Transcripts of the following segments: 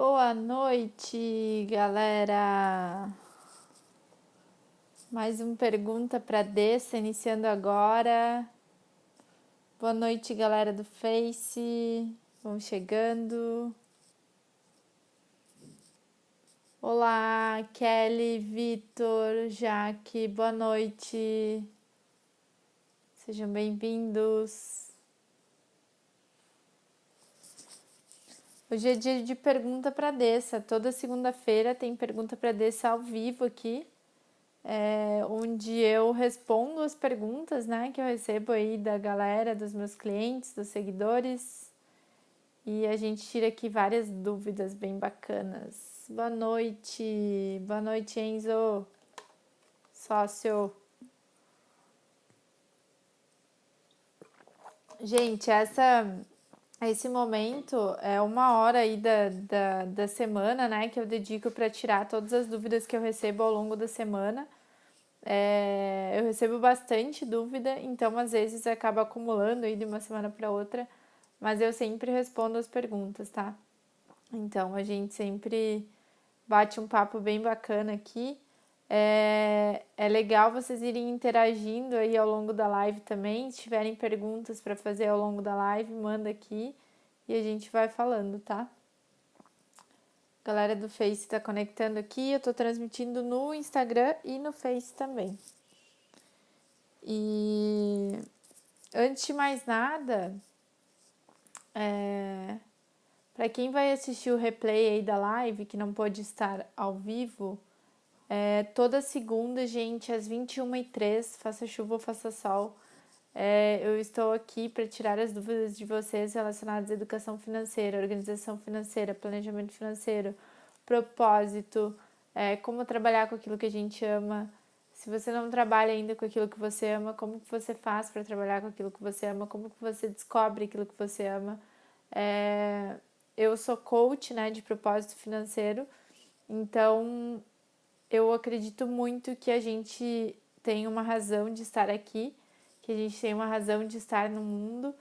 Boa noite, galera. Mais uma pergunta para Dessa, iniciando agora. Boa noite, galera do Face. Vão chegando. Olá, Kelly, Vitor, Jaque, boa noite. Sejam bem-vindos. Hoje é dia de pergunta para Dessa. Toda segunda-feira tem pergunta para Dessa ao vivo aqui. Onde eu respondo as perguntas, né, que eu recebo aí da galera, dos meus clientes, dos seguidores, e a gente tira aqui várias dúvidas bem bacanas. Boa noite Enzo, sócio. Gente, esse momento é uma hora aí da semana, né, que eu dedico para tirar todas as dúvidas que eu recebo ao longo da semana. Eu recebo bastante dúvida, então às vezes acaba acumulando aí de uma semana para outra, mas eu sempre respondo as perguntas, tá? Então a gente sempre bate um papo bem bacana aqui. É legal vocês irem interagindo aí ao longo da live também. Se tiverem perguntas para fazer ao longo da live, manda aqui e a gente vai falando, tá? Galera do Face tá conectando aqui, eu tô transmitindo no Instagram e no Face também. E antes de mais nada, para quem vai assistir o replay aí da live, que não pôde estar ao vivo, toda segunda, gente, às 21h03, faça chuva ou faça sol, eu estou aqui para tirar as dúvidas de vocês relacionadas à educação financeira, organização financeira, planejamento financeiro, propósito, como trabalhar com aquilo que a gente ama. Se você não trabalha ainda com aquilo que você ama, como que você faz para trabalhar com aquilo que você ama? Como que você descobre aquilo que você ama? Eu sou coach, né, de propósito financeiro, então eu acredito muito que a gente tem uma razão de estar aqui, que a gente tem uma razão de estar no mundo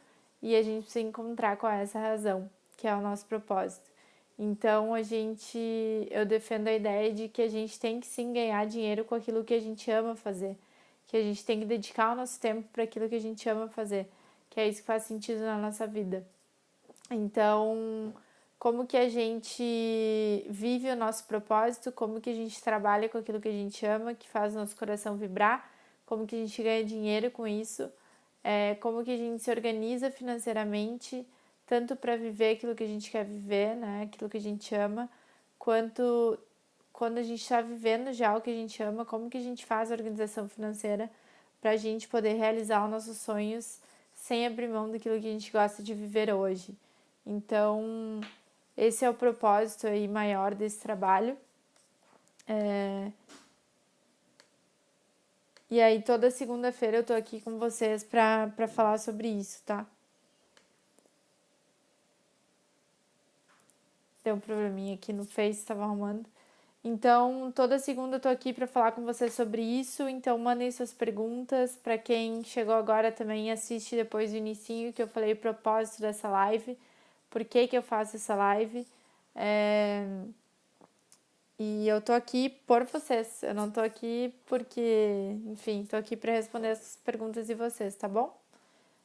e a gente precisa encontrar qual é essa razão, que é o nosso propósito. Então eu defendo a ideia de que a gente tem que sim ganhar dinheiro com aquilo que a gente ama fazer, que a gente tem que dedicar o nosso tempo para aquilo que a gente ama fazer, que é isso que faz sentido na nossa vida. Então, como que a gente vive o nosso propósito, como que a gente trabalha com aquilo que a gente ama, que faz o nosso coração vibrar, como que a gente ganha dinheiro com isso, como que a gente se organiza financeiramente, tanto para viver aquilo que a gente quer viver, né, aquilo que a gente ama, quanto quando a gente está vivendo já o que a gente ama, como que a gente faz a organização financeira para a gente poder realizar os nossos sonhos sem abrir mão daquilo que a gente gosta de viver hoje. Então, esse é o propósito aí maior desse trabalho. E aí, toda segunda-feira eu tô aqui com vocês pra falar sobre isso, tá? Deu um probleminha aqui no Face, tava arrumando. Então, toda segunda eu tô aqui para falar com vocês sobre isso. Então, mandem suas perguntas. Para quem chegou agora também, assiste depois do inicinho que eu falei o propósito dessa live. Por que que eu faço essa live. E eu tô aqui por vocês. Eu não tô aqui porque, enfim, tô aqui para responder as perguntas de vocês, tá bom?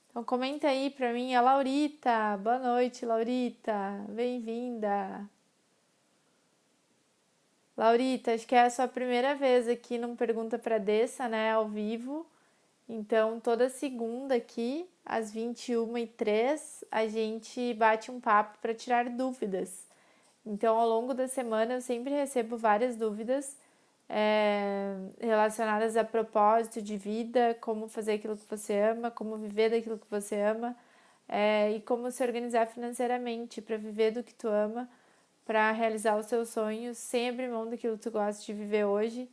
Então, comenta aí pra mim, a Laurita. Boa noite, Laurita. Bem-vinda. Laurita, acho que é a sua primeira vez aqui num Pergunta pra Dessa, né, ao vivo. Então, toda segunda aqui, às 21h03, a gente bate um papo para tirar dúvidas. Então, ao longo da semana, eu sempre recebo várias dúvidas relacionadas a propósito de vida, como fazer aquilo que você ama, como viver daquilo que você ama, e como se organizar financeiramente para viver do que tu ama, para realizar os seus sonhos sem abrir mão daquilo que tu gosta de viver hoje.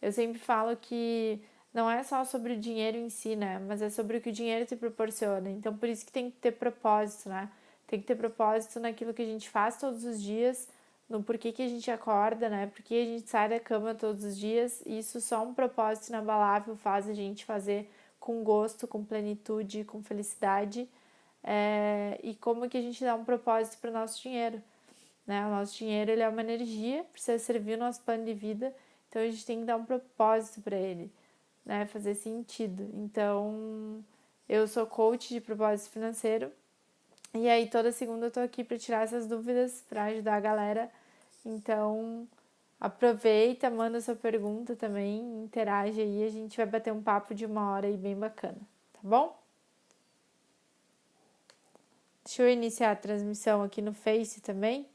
Eu sempre falo que não é só sobre o dinheiro em si, né? Mas é sobre o que o dinheiro te proporciona. Então, por isso que tem que ter propósito, né? Tem que ter propósito naquilo que a gente faz todos os dias, no porquê que a gente acorda, né? Porque a gente sai da cama todos os dias. E isso só um propósito inabalável faz a gente fazer com gosto, com plenitude, com felicidade. E como que a gente dá um propósito para o nosso dinheiro. né? O nosso dinheiro, ele é uma energia, precisa servir o nosso plano de vida, então a gente tem que dar um propósito para ele, né? Fazer sentido. Então, eu sou coach de propósito financeiro, e aí toda segunda eu tô aqui para tirar essas dúvidas, para ajudar a galera. Então, aproveita, manda sua pergunta também, interage aí, a gente vai bater um papo de 1 hora aí bem bacana, tá bom? Deixa eu iniciar a transmissão aqui no Face também,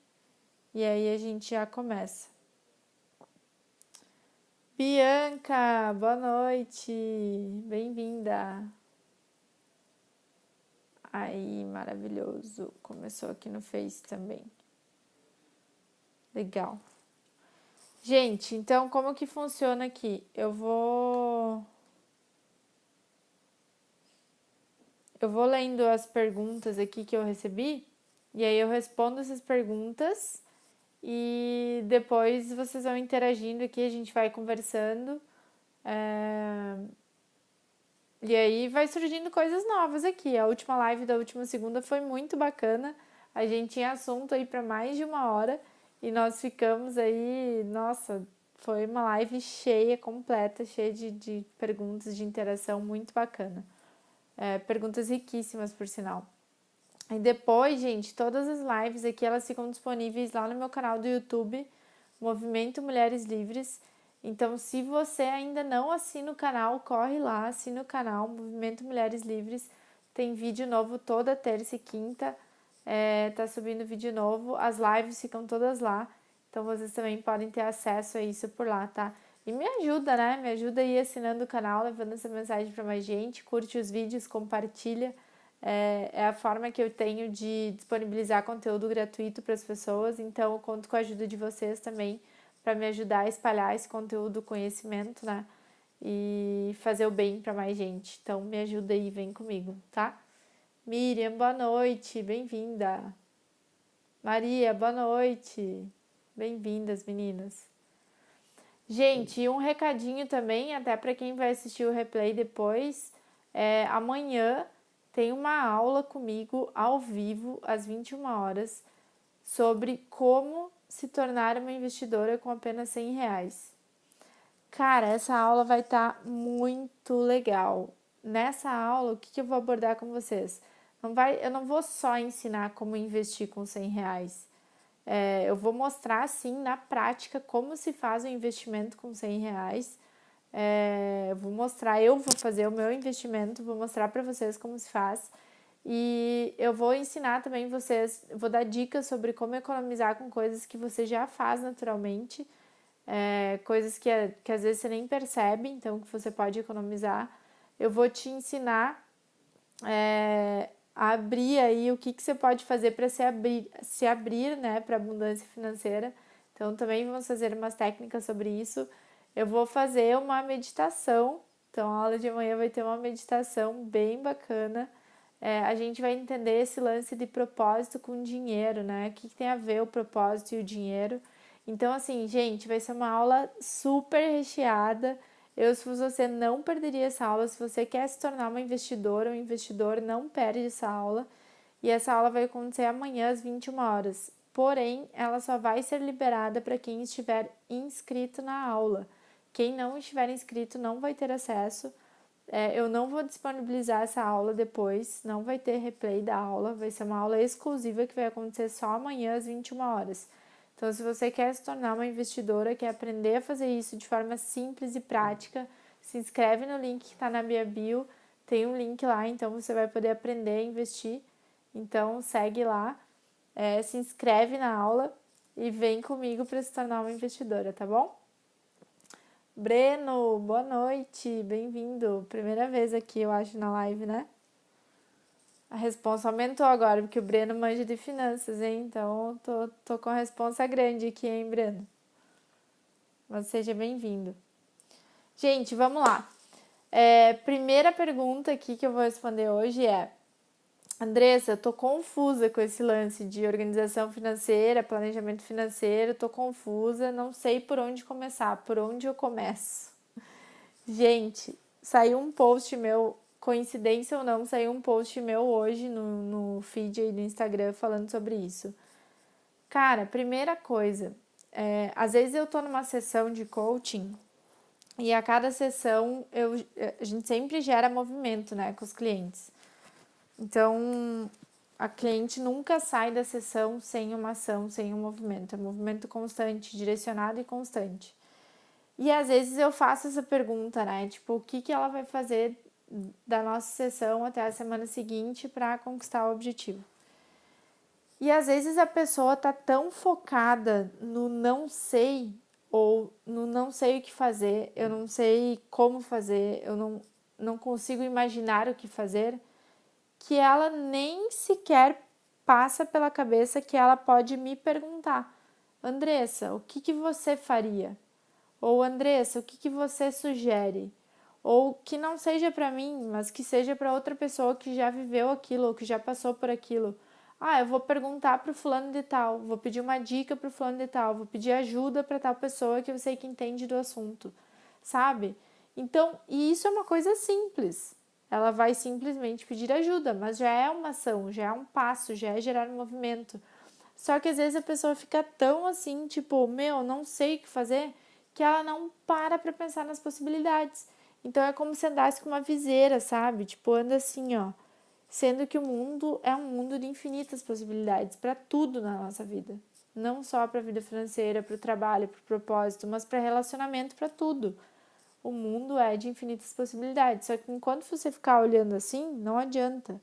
e aí a gente já começa. Bianca, boa noite, bem-vinda. Aí, maravilhoso, começou aqui no Face também. Legal. Gente, então como que funciona aqui? Eu vou lendo as perguntas aqui que eu recebi, e aí eu respondo essas perguntas e depois vocês vão interagindo aqui, a gente vai conversando. E aí vai surgindo coisas novas aqui. A última live da última segunda foi muito bacana. A gente tinha assunto aí para mais de 1 hora e nós ficamos aí, nossa, foi uma live cheia, completa, cheia de perguntas, de interação, muito bacana. Perguntas riquíssimas, por sinal. E depois, gente, todas as lives aqui, elas ficam disponíveis lá no meu canal do YouTube, Movimento Mulheres Livres. Então, se você ainda não assina o canal, corre lá, assina o canal, Movimento Mulheres Livres. Tem vídeo novo toda terça e quinta, tá subindo vídeo novo. As lives ficam todas lá, então vocês também podem ter acesso a isso por lá, tá? E me ajuda, né? Me ajuda aí assinando o canal, levando essa mensagem para mais gente. Curte os vídeos, compartilha. É a forma que eu tenho de disponibilizar conteúdo gratuito para as pessoas, então eu conto com a ajuda de vocês também para me ajudar a espalhar esse conteúdo, conhecimento, né? E fazer o bem para mais gente. Então me ajuda aí, vem comigo, tá? Miriam, boa noite, bem-vinda. Maria, boa noite. Bem-vindas, meninas. Gente, um recadinho também, até para quem vai assistir o replay depois. Amanhã tem uma aula comigo ao vivo, às 21 horas, sobre como se tornar uma investidora com apenas R$100. Cara, essa aula vai estar muito legal. Nessa aula, o que eu vou abordar com vocês? Eu não vou só ensinar como investir com R$100. Eu vou mostrar, sim, na prática, como se faz um investimento com R$100. Eu vou fazer o meu investimento, vou mostrar para vocês como se faz. E eu vou ensinar também vocês, vou dar dicas sobre como economizar com coisas que você já faz naturalmente, coisas que às vezes você nem percebe, então que você pode economizar. Eu vou te ensinar a abrir aí o que você pode fazer para se abrir, né, para abundância financeira. Então também vamos fazer umas técnicas sobre isso. Eu vou fazer uma meditação, então a aula de amanhã vai ter uma meditação bem bacana. A gente vai entender esse lance de propósito com dinheiro, né? O que tem a ver o propósito e o dinheiro. Então, assim, gente, vai ser uma aula super recheada. Se você não perderia essa aula, se você quer se tornar uma investidora ou um investidor, não perde essa aula. E essa aula vai acontecer amanhã às 21 horas. Porém, ela só vai ser liberada para quem estiver inscrito na aula. Quem não estiver inscrito não vai ter acesso. Eu não vou disponibilizar essa aula depois, não vai ter replay da aula, vai ser uma aula exclusiva que vai acontecer só amanhã às 21 horas. Então, se você quer se tornar uma investidora, quer aprender a fazer isso de forma simples e prática, se inscreve no link que está na minha bio, tem um link lá, então você vai poder aprender a investir. Então, segue lá, se inscreve na aula e vem comigo para se tornar uma investidora, tá bom? Breno, boa noite, bem-vindo. Primeira vez aqui, eu acho, na live, né? A responsa aumentou agora, porque o Breno manja de finanças, hein? Então, tô com a responsa grande aqui, hein, Breno? Mas seja bem-vindo. Gente, vamos lá. Primeira pergunta aqui que eu vou responder hoje é: Andressa, eu tô confusa com esse lance de organização financeira, planejamento financeiro, tô confusa, não sei por onde começar, por onde eu começo? Gente, saiu um post meu, coincidência ou não, saiu um post meu hoje no feed aí do Instagram falando sobre isso. Cara, primeira coisa, às vezes eu tô numa sessão de coaching e a cada sessão a gente sempre gera movimento, né, com os clientes. Então, a cliente nunca sai da sessão sem uma ação, sem um movimento. É um movimento constante, direcionado e constante. E às vezes eu faço essa pergunta, né? Tipo, o que ela vai fazer da nossa sessão até a semana seguinte para conquistar o objetivo? E às vezes a pessoa tá tão focada no não sei ou no não sei o que fazer, eu não sei como fazer, eu não consigo imaginar o que fazer, que ela nem sequer passa pela cabeça que ela pode me perguntar: Andressa, o que você faria? Ou Andressa, o que você sugere? Ou que não seja para mim, mas que seja para outra pessoa que já viveu aquilo ou que já passou por aquilo. Ah, eu vou perguntar pro fulano de tal, vou pedir uma dica pro fulano de tal, vou pedir ajuda para tal pessoa que eu sei que entende do assunto, sabe? Então, e isso é uma coisa simples. Ela vai simplesmente pedir ajuda, mas já é uma ação, já é um passo, já é gerar um movimento. Só que às vezes a pessoa fica tão assim, tipo, meu, não sei o que fazer, que ela não para pensar nas possibilidades. Então é como se andasse com uma viseira, sabe? Tipo, anda assim, ó. Sendo que o mundo é um mundo de infinitas possibilidades para tudo na nossa vida. Não só para a vida financeira, para o trabalho, para o propósito, mas para relacionamento, para tudo. O mundo é de infinitas possibilidades. Só que enquanto você ficar olhando assim, não adianta.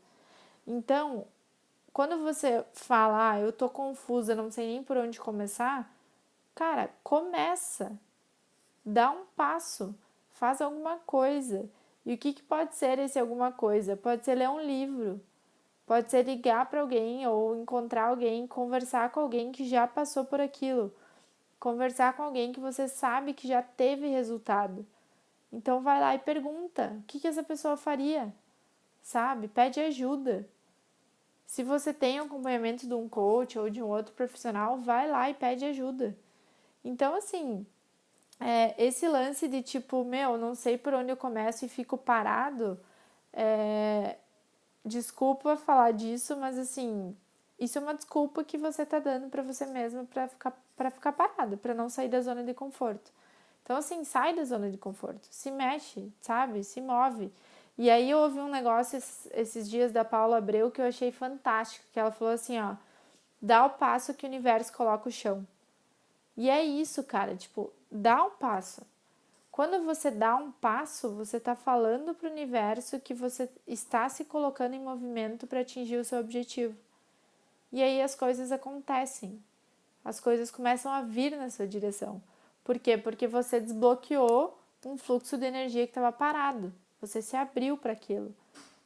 Então, quando você fala, eu tô confusa, não sei nem por onde começar, cara, começa. Dá um passo, faz alguma coisa. E o que pode ser esse alguma coisa? Pode ser ler um livro, pode ser ligar para alguém ou encontrar alguém, conversar com alguém que já passou por aquilo, conversar com alguém que você sabe que já teve resultado. Então vai lá e pergunta, o que essa pessoa faria? Sabe? Pede ajuda. Se você tem acompanhamento de um coach ou de um outro profissional, vai lá e pede ajuda. Então, assim, esse lance de tipo, meu, não sei por onde eu começo e fico parado, desculpa falar disso, mas assim, isso é uma desculpa que você tá dando para você mesmo para ficar parado, para não sair da zona de conforto. Então, assim, sai da zona de conforto, se mexe, sabe? Se move. E aí eu ouvi um negócio esses dias da Paula Abreu que eu achei fantástico, que ela falou assim, ó, dá o passo que o universo coloca o chão. E é isso, cara, tipo, dá um passo. Quando você dá um passo, você está falando para o universo que você está se colocando em movimento para atingir o seu objetivo. E aí as coisas acontecem. As coisas começam a vir na sua direção. Por quê? Porque você desbloqueou um fluxo de energia que estava parado. Você se abriu para aquilo.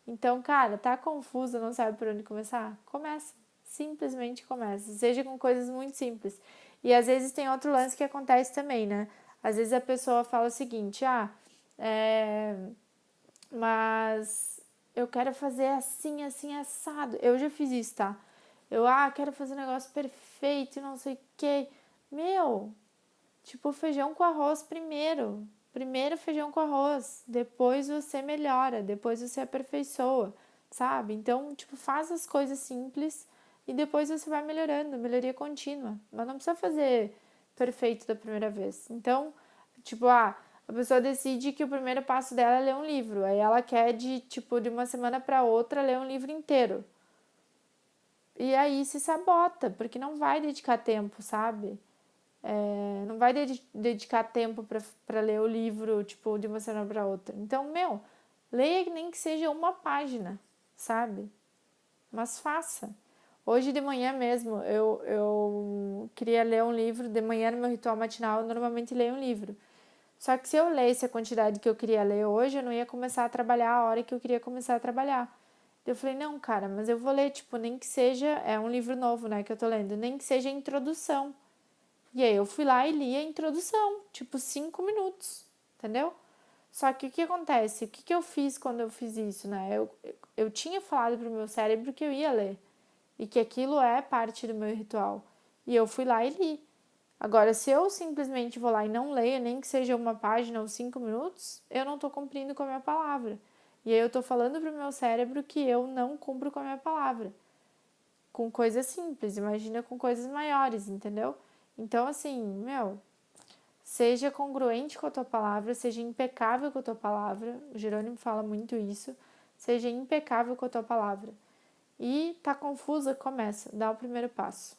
Então, cara, tá confuso, não sabe por onde começar? Começa. Simplesmente começa. Seja com coisas muito simples. E às vezes tem outro lance que acontece também, né? Às vezes a pessoa fala o seguinte, mas eu quero fazer assim, assim, assado. Eu já fiz isso, tá? Eu, quero fazer um negócio perfeito e não sei o que. Meu, tipo, feijão com arroz primeiro. Primeiro feijão com arroz. Depois você melhora. Depois você aperfeiçoa, sabe? Então, tipo, faz as coisas simples e depois você vai melhorando. Melhoria contínua. Mas não precisa fazer perfeito da primeira vez. Então, tipo, a pessoa decide que o primeiro passo dela é ler um livro. Aí ela quer de uma semana para outra ler um livro inteiro. E aí se sabota, porque não vai dedicar tempo, sabe? Não vai dedicar tempo para ler o livro, tipo, de uma semana para outra. Então, meu, leia nem que seja uma página, sabe? Mas faça. Hoje de manhã mesmo, eu queria ler um livro. De manhã, no meu ritual matinal, eu normalmente leio um livro. Só que se eu lesse a quantidade que eu queria ler hoje, eu não ia começar a trabalhar a hora que eu queria começar a trabalhar. Eu falei, não, cara, mas eu vou ler, tipo, nem que seja, é um livro novo, né, que eu tô lendo, nem que seja a introdução. E aí eu fui lá e li a introdução, tipo 5 minutos, entendeu? Só que o que acontece? O que eu fiz quando eu fiz isso, né? Eu tinha falado pro meu cérebro que eu ia ler e que aquilo é parte do meu ritual. E eu fui lá e li. Agora, se eu simplesmente vou lá e não leio, nem que seja uma página ou 5 minutos, eu não tô cumprindo com a minha palavra. E aí eu tô falando pro meu cérebro que eu não cumpro com a minha palavra. com coisas simples, imagina com coisas maiores, entendeu? Então, assim, seja congruente com a tua palavra, seja impecável com a tua palavra. O Jerônimo fala muito isso. Seja impecável com a tua palavra. E tá confusa? Começa, dá o primeiro passo.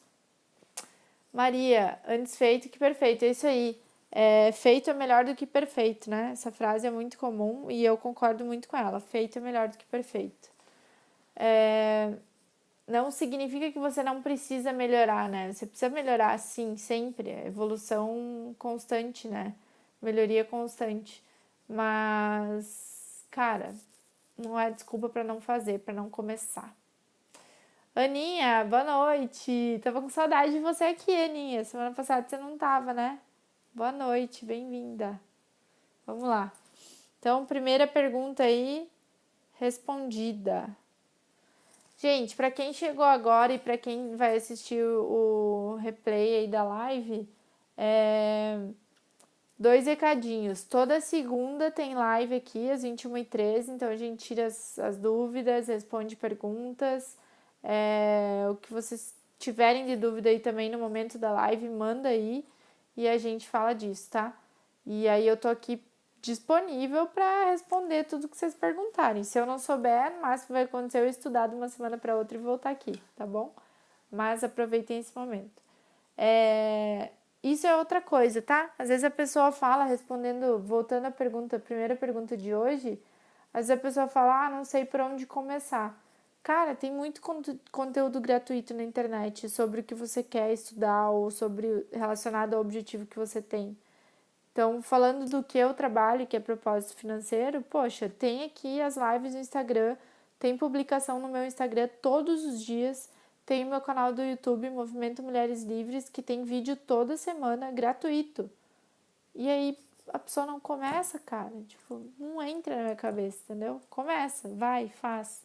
Maria, antes feito que perfeito. É isso aí. Feito é melhor do que perfeito, né? Essa frase é muito comum e eu concordo muito com ela. Feito é melhor do que perfeito. Não significa que você não precisa melhorar, né? Você precisa melhorar, sim, sempre. É evolução constante, né? Melhoria constante. Mas, cara, não é desculpa para não fazer, para não começar. Aninha, boa noite. Tava com saudade de você aqui, Aninha. Semana passada você não tava, né? Boa noite, bem-vinda. Vamos lá. Então, primeira pergunta aí respondida. Gente, para quem chegou agora e para quem vai assistir o replay aí da live, 2 recadinhos. Toda segunda tem live aqui às 21h13, então a gente tira as dúvidas, responde perguntas. O que vocês tiverem de dúvida aí também no momento da live, manda aí e a gente fala disso, tá? E aí eu tô aqui disponível para responder tudo que vocês perguntarem. Se eu não souber, no máximo vai acontecer eu estudar de uma semana para outra e voltar aqui, tá bom? Mas aproveitem esse momento. Isso é outra coisa, tá? Às vezes a pessoa fala, voltando à pergunta, a primeira pergunta de hoje, às vezes a pessoa fala, não sei por onde começar. Cara, tem muito conteúdo gratuito na internet sobre o que você quer estudar ou sobre relacionado ao objetivo que você tem. Então, falando do que eu trabalho, que é propósito financeiro, poxa, tem aqui as lives no Instagram, tem publicação no meu Instagram todos os dias, tem o meu canal do YouTube, Movimento Mulheres Livres, que tem vídeo toda semana, gratuito. E aí, a pessoa não começa, cara, não entra na minha cabeça, entendeu? Começa, vai, faz.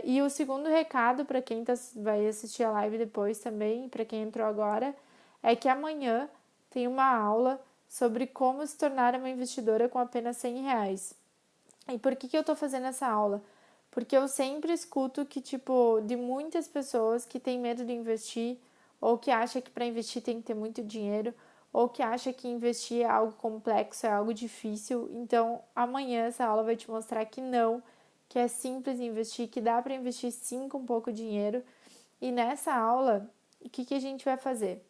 E o segundo recado, para quem vai assistir a live depois também, para quem entrou agora, é que amanhã tem uma aula sobre como se tornar uma investidora com apenas R$100. E por que eu estou fazendo essa aula? Porque eu sempre escuto que, de muitas pessoas que têm medo de investir, ou que acham que para investir tem que ter muito dinheiro, ou que acham que investir é algo complexo, é algo difícil. Então, amanhã essa aula vai te mostrar que não, que é simples investir, que dá para investir sim com pouco dinheiro. E nessa aula, o que a gente vai fazer?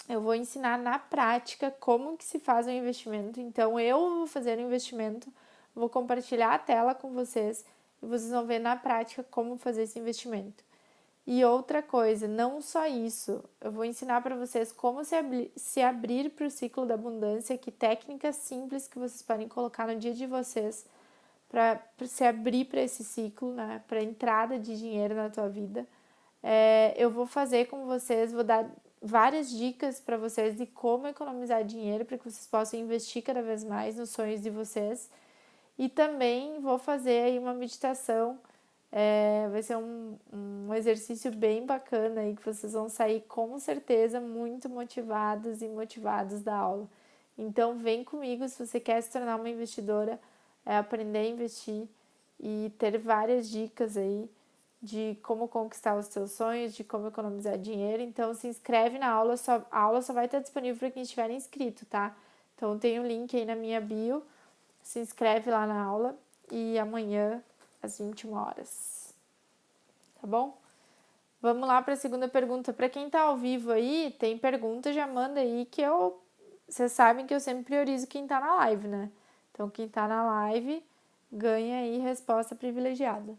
Eu vou ensinar na prática como que se faz um investimento. Então, eu vou fazer um investimento, vou compartilhar a tela com vocês e vocês vão ver na prática como fazer esse investimento. E outra coisa, não só isso, eu vou ensinar para vocês como se abrir para o ciclo da abundância, que técnicas simples que vocês podem colocar no dia de vocês para se abrir para esse ciclo, né, para entrada de dinheiro na tua vida. Eu vou fazer com vocês, vou dar várias dicas para vocês de como economizar dinheiro para que vocês possam investir cada vez mais nos sonhos de vocês. E também vou fazer aí uma meditação, vai ser um exercício bem bacana aí que vocês vão sair com certeza muito motivados e motivados da aula. Então vem comigo se você quer se tornar uma investidora, aprender a investir e ter várias dicas aí de como conquistar os seus sonhos, de como economizar dinheiro. Então se inscreve na aula, a aula só vai estar disponível para quem estiver inscrito, tá? Então tem um link aí na minha bio, se inscreve lá na aula e amanhã às 21h. Tá bom? Vamos lá para a segunda pergunta. Para quem tá ao vivo aí, tem pergunta, já manda aí que vocês sabem que eu sempre priorizo quem tá na live, né? Então quem tá na live ganha aí resposta privilegiada.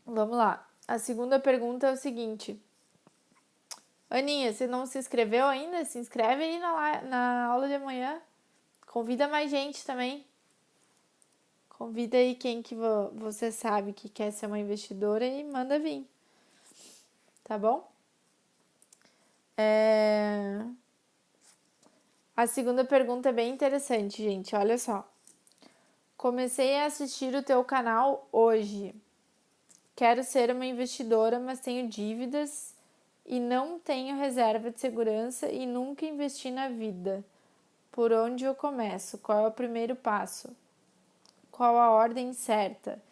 Vamos lá. A segunda pergunta é o seguinte. Aninha, você não se inscreveu ainda? Se inscreve aí na aula de amanhã. Convida mais gente também. Convida aí quem que você sabe que quer ser uma investidora e manda vir. Tá bom? A segunda pergunta é bem interessante, gente. Olha só. Comecei a assistir o teu canal hoje. Quero ser uma investidora, mas tenho dívidas e não tenho reserva de segurança e nunca investi na vida. Por onde eu começo? Qual é o primeiro passo? qual a ordem certa.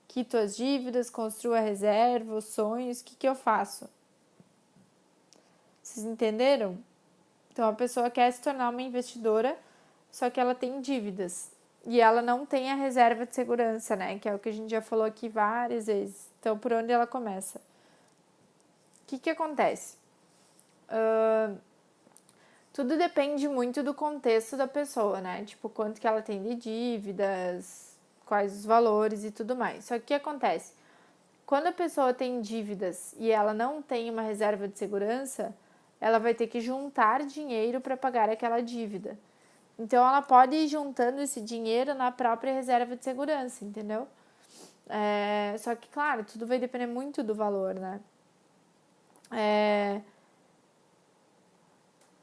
Quito as dívidas, construo a reserva, os sonhos, o que eu faço? Vocês entenderam? Então, a pessoa quer se tornar uma investidora, só que ela tem dívidas. E ela não tem a reserva de segurança, né? Que é o que a gente já falou aqui várias vezes. Então, por onde ela começa? O que acontece? Tudo depende muito do contexto da pessoa, né? Tipo, quanto que ela tem de dívidas, quais os valores e tudo mais. Só que o que acontece? Quando a pessoa tem dívidas e ela não tem uma reserva de segurança, ela vai ter que juntar dinheiro para pagar aquela dívida. Então, ela pode ir juntando esse dinheiro na própria reserva de segurança, entendeu? Só que, claro, tudo vai depender muito do valor, né?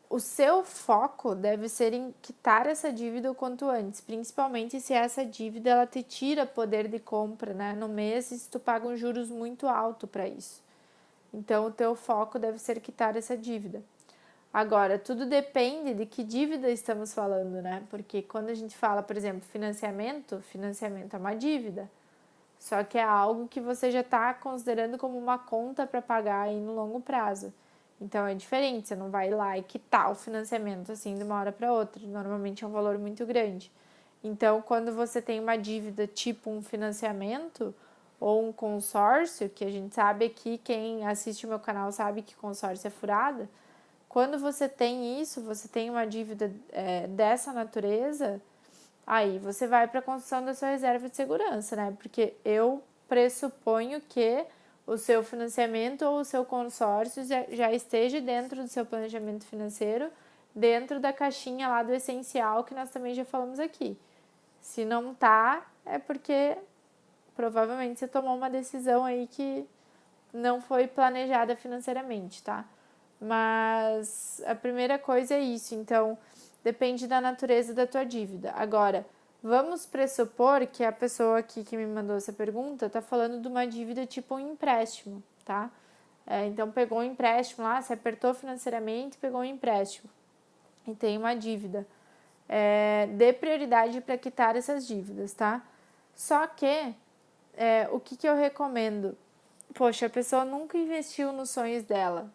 O seu foco deve ser em quitar essa dívida o quanto antes, principalmente se essa dívida ela te tira poder de compra, né? No mês, se tu paga um juros muito alto para isso. Então, o teu foco deve ser quitar essa dívida. Agora, tudo depende de que dívida estamos falando, né? Porque quando a gente fala, por exemplo, financiamento é uma dívida. Só que é algo que você já está considerando como uma conta para pagar aí no longo prazo. Então é diferente, você não vai lá e quitar o financiamento assim de uma hora para outra. Normalmente é um valor muito grande. Então, quando você tem uma dívida tipo um financiamento ou um consórcio, que a gente sabe aqui, quem assiste o meu canal sabe que consórcio é furada. Quando você tem isso, você tem uma dívida dessa natureza, aí você vai para a construção da sua reserva de segurança, né? Porque eu pressuponho que o seu financiamento ou o seu consórcio já esteja dentro do seu planejamento financeiro, dentro da caixinha lá do essencial que nós também já falamos aqui. Se não tá, é porque provavelmente você tomou uma decisão aí que não foi planejada financeiramente, tá? Mas a primeira coisa é isso, então depende da natureza da tua dívida. Agora, vamos pressupor que a pessoa aqui que me mandou essa pergunta está falando de uma dívida tipo um empréstimo, tá? Então pegou um empréstimo lá, se apertou financeiramente, pegou um empréstimo e tem uma dívida. Dê prioridade para quitar essas dívidas, tá? Só que o que eu recomendo? Poxa, a pessoa nunca investiu nos sonhos dela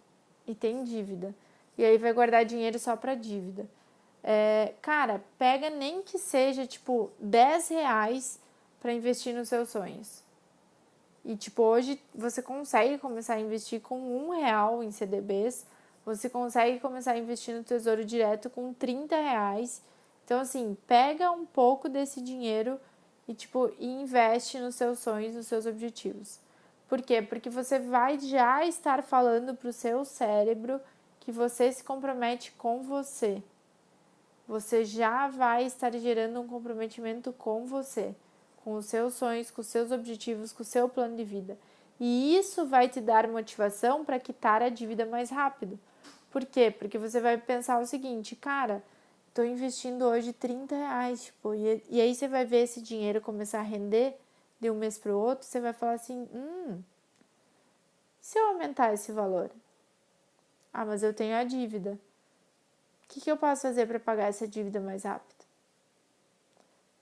e tem dívida. E aí vai guardar dinheiro só para dívida. Cara, pega nem que seja tipo R$ 10 para investir nos seus sonhos. E tipo, hoje você consegue começar a investir com R$ 1 em CDBs, você consegue começar a investir no Tesouro Direto com R$ 30. Então, assim, pega um pouco desse dinheiro e tipo, investe nos seus sonhos, nos seus objetivos. Por quê? Porque você vai já estar falando para o seu cérebro que você se compromete com você. Você já vai estar gerando um comprometimento com você, com os seus sonhos, com os seus objetivos, com o seu plano de vida. E isso vai te dar motivação para quitar a dívida mais rápido. Por quê? Porque você vai pensar o seguinte, cara, estou investindo hoje R$ 30, tipo, e aí você vai ver esse dinheiro começar a render de um mês para o outro, você vai falar assim, se eu aumentar esse valor? Ah, mas eu tenho a dívida. O que eu posso fazer para pagar essa dívida mais rápido?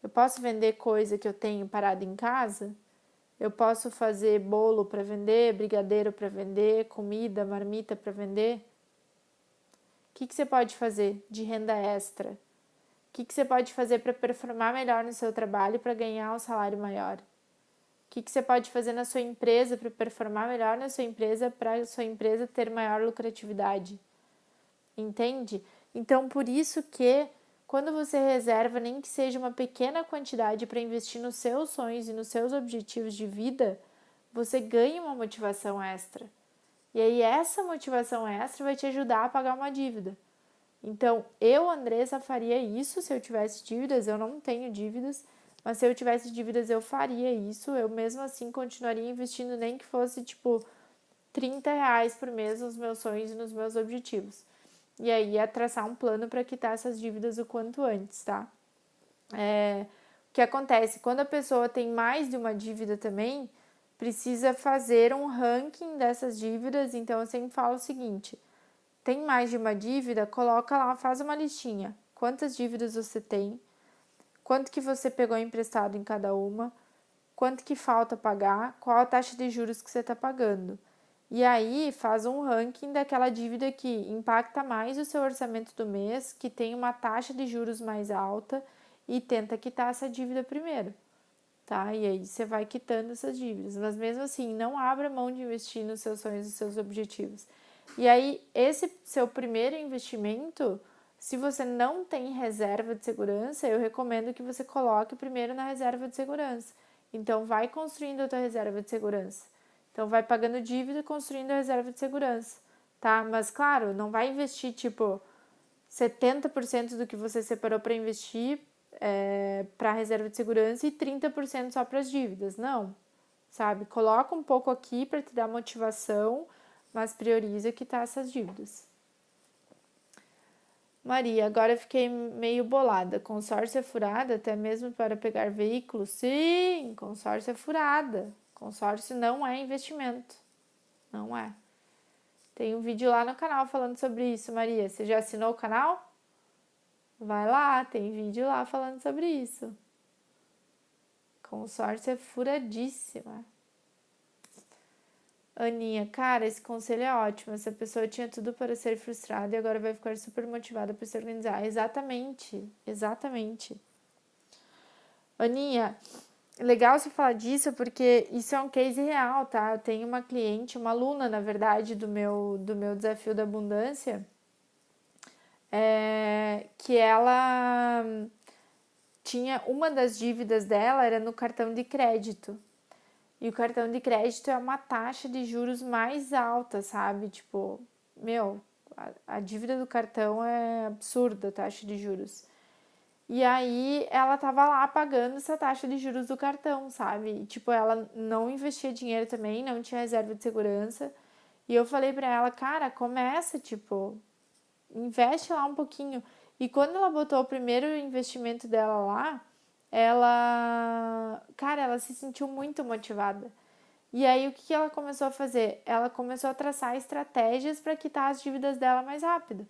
Eu posso vender coisa que eu tenho parada em casa? Eu posso fazer bolo para vender, brigadeiro para vender, comida, marmita para vender? O que você pode fazer de renda extra? O que você pode fazer para performar melhor no seu trabalho para ganhar um salário maior? O que você pode fazer na sua empresa para performar melhor na sua empresa, para a sua empresa ter maior lucratividade? Entende? Então, por isso que quando você reserva nem que seja uma pequena quantidade para investir nos seus sonhos e nos seus objetivos de vida, você ganha uma motivação extra. E aí essa motivação extra vai te ajudar a pagar uma dívida. Então, eu, Andressa, faria isso se eu tivesse dívidas. Eu não tenho dívidas, mas se eu tivesse dívidas eu faria isso. Eu mesmo assim continuaria investindo, nem que fosse tipo R$ 30 por mês nos meus sonhos e nos meus objetivos. E aí é traçar um plano para quitar essas dívidas o quanto antes, tá? O que acontece? Quando a pessoa tem mais de uma dívida também, precisa fazer um ranking dessas dívidas. Então, eu sempre falo o seguinte, tem mais de uma dívida, coloca lá, faz uma listinha. Quantas dívidas você tem? quanto que você pegou emprestado em cada uma, quanto que falta pagar, qual a taxa de juros que você está pagando. E aí faz um ranking daquela dívida que impacta mais o seu orçamento do mês, que tem uma taxa de juros mais alta e tenta quitar essa dívida primeiro, tá? E aí você vai quitando essas dívidas. Mas mesmo assim, não abra mão de investir nos seus sonhos e seus objetivos. E aí, esse seu primeiro investimento, se você não tem reserva de segurança, eu recomendo que você coloque primeiro na reserva de segurança. Então, vai construindo a tua reserva de segurança. Então, vai pagando dívida e construindo a reserva de segurança, tá? Mas, claro, não vai investir, tipo, 70% do que você separou para investir para a reserva de segurança e 30% só para as dívidas. Não, sabe? Coloca um pouco aqui para te dar motivação, mas prioriza quitar essas dívidas. Maria, agora eu fiquei meio bolada. Consórcio é furada até mesmo para pegar veículo? Sim, consórcio é furada. Consórcio não é investimento. Não é. Tem um vídeo lá no canal falando sobre isso, Maria. Você já assinou o canal? Vai lá, tem vídeo lá falando sobre isso. Consórcio é furadíssima. Aninha, cara, esse conselho é ótimo. Essa pessoa tinha tudo para ser frustrada e agora vai ficar super motivada para se organizar. Exatamente, exatamente. Aninha, legal você falar disso porque isso é um case real, tá? Eu tenho uma cliente, uma aluna, na verdade, do meu desafio da abundância, que ela tinha uma das dívidas dela era no cartão de crédito. E o cartão de crédito é uma taxa de juros mais alta, sabe? Tipo, meu, a dívida do cartão é absurda, a taxa de juros. E aí ela tava lá pagando essa taxa de juros do cartão, sabe? E, tipo, ela não investia dinheiro também, não tinha reserva de segurança. E eu falei pra ela, cara, começa, tipo, investe lá um pouquinho. E quando ela botou o primeiro investimento dela lá, ela se sentiu muito motivada. E aí o que ela começou a fazer? Ela começou a traçar estratégias para quitar as dívidas dela mais rápido.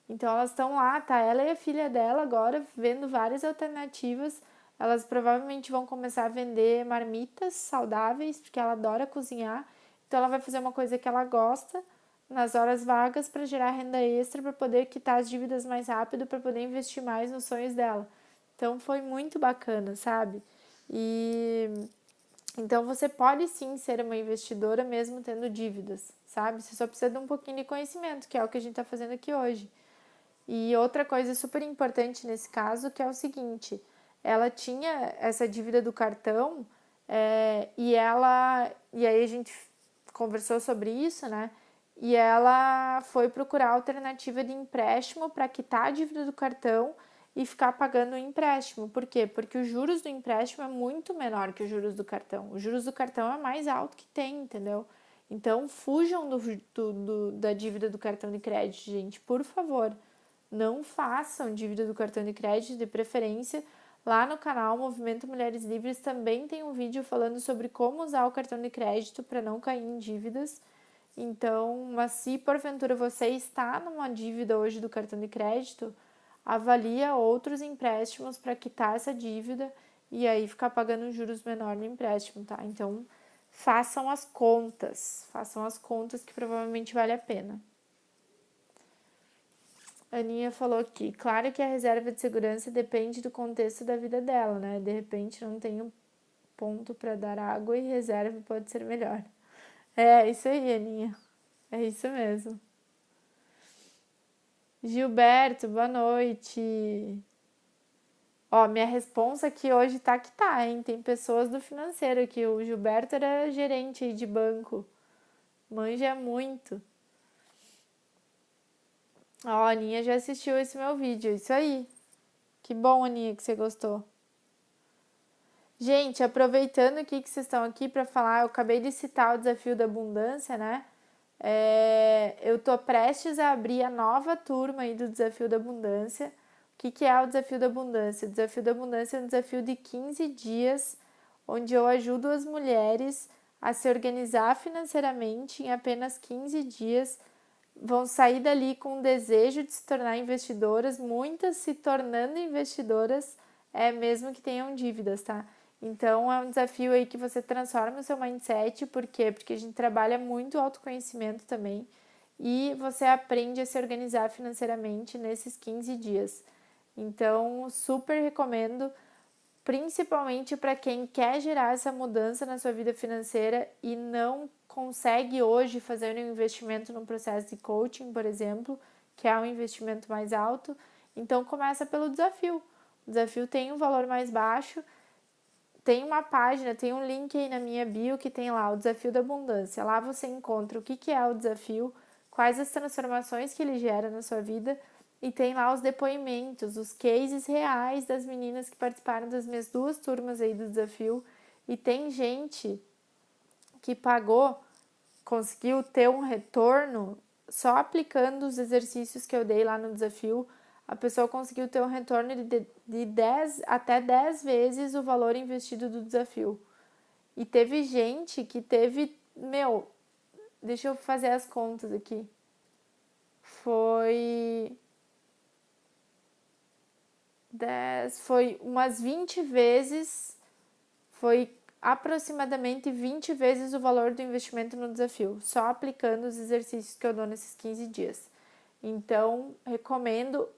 Então elas estão lá, tá? Ela e a filha dela agora vendo várias alternativas. Elas provavelmente vão começar a vender marmitas saudáveis, porque ela adora cozinhar. Então ela vai fazer uma coisa que ela gosta nas horas vagas para gerar renda extra, para poder quitar as dívidas mais rápido, para poder investir mais nos sonhos dela. Então foi muito bacana, sabe? E então você pode sim ser uma investidora mesmo tendo dívidas, sabe? Você só precisa de um pouquinho de conhecimento, que é o que a gente está fazendo aqui hoje. E outra coisa super importante nesse caso, que é o seguinte, ela tinha essa dívida do cartão e aí a gente conversou sobre isso, né? E ela foi procurar alternativa de empréstimo para quitar a dívida do cartão e ficar pagando o empréstimo. Por quê? Porque os juros do empréstimo é muito menor que os juros do cartão. Os juros do cartão é mais alto que tem, entendeu? Então, fujam da dívida do cartão de crédito, gente, por favor. Não façam dívida do cartão de crédito, de preferência. Lá no canal Movimento Mulheres Livres também tem um vídeo falando sobre como usar o cartão de crédito para não cair em dívidas. Então, mas se porventura você está numa dívida hoje do cartão de crédito, avalia outros empréstimos para quitar essa dívida e aí ficar pagando juros menor no empréstimo, tá? Então, façam as contas que provavelmente vale a pena. A Aninha falou aqui, claro que a reserva de segurança depende do contexto da vida dela, né? De repente não tem um ponto para dar água e reserva pode ser melhor. É isso aí, Aninha. É isso mesmo. Gilberto, boa noite. Ó, minha responsa aqui hoje tá que tá, hein? Tem pessoas do financeiro aqui. O Gilberto era gerente de banco. Manja muito. Ó, a Aninha já assistiu esse meu vídeo. Isso aí. Que bom, Aninha, que você gostou. Gente, aproveitando aqui que vocês estão aqui para falar, eu acabei de citar o desafio da abundância, né? Eu tô prestes a abrir a nova turma aí do desafio da abundância. O que é o desafio da abundância? O desafio da abundância é um desafio de 15 dias, onde eu ajudo as mulheres a se organizar financeiramente em apenas 15 dias. Vão sair dali com o desejo de se tornar investidoras, muitas se tornando investidoras mesmo que tenham dívidas, tá? Então, é um desafio aí que você transforma o seu mindset. Por quê? Porque a gente trabalha muito autoconhecimento também e você aprende a se organizar financeiramente nesses 15 dias. Então, super recomendo, principalmente para quem quer gerar essa mudança na sua vida financeira e não consegue hoje fazer um investimento num processo de coaching, por exemplo, que é um investimento mais alto. Então, começa pelo desafio. O desafio tem um valor mais baixo. Tem uma página, tem um link aí na minha bio que tem lá o Desafio da Abundância. Lá você encontra o que é o desafio, quais as transformações que ele gera na sua vida e tem lá os depoimentos, os cases reais das meninas que participaram das minhas 2 turmas aí do desafio. E tem gente que pagou, conseguiu ter um retorno só aplicando os exercícios que eu dei lá no desafio. A pessoa conseguiu ter um retorno de 10 até 10 vezes o valor investido do desafio. E teve gente que teve, deixa eu fazer as contas aqui. Foi umas 20 vezes, foi aproximadamente 20 vezes o valor do investimento no desafio, só aplicando os exercícios que eu dou nesses 15 dias. Então, recomendo.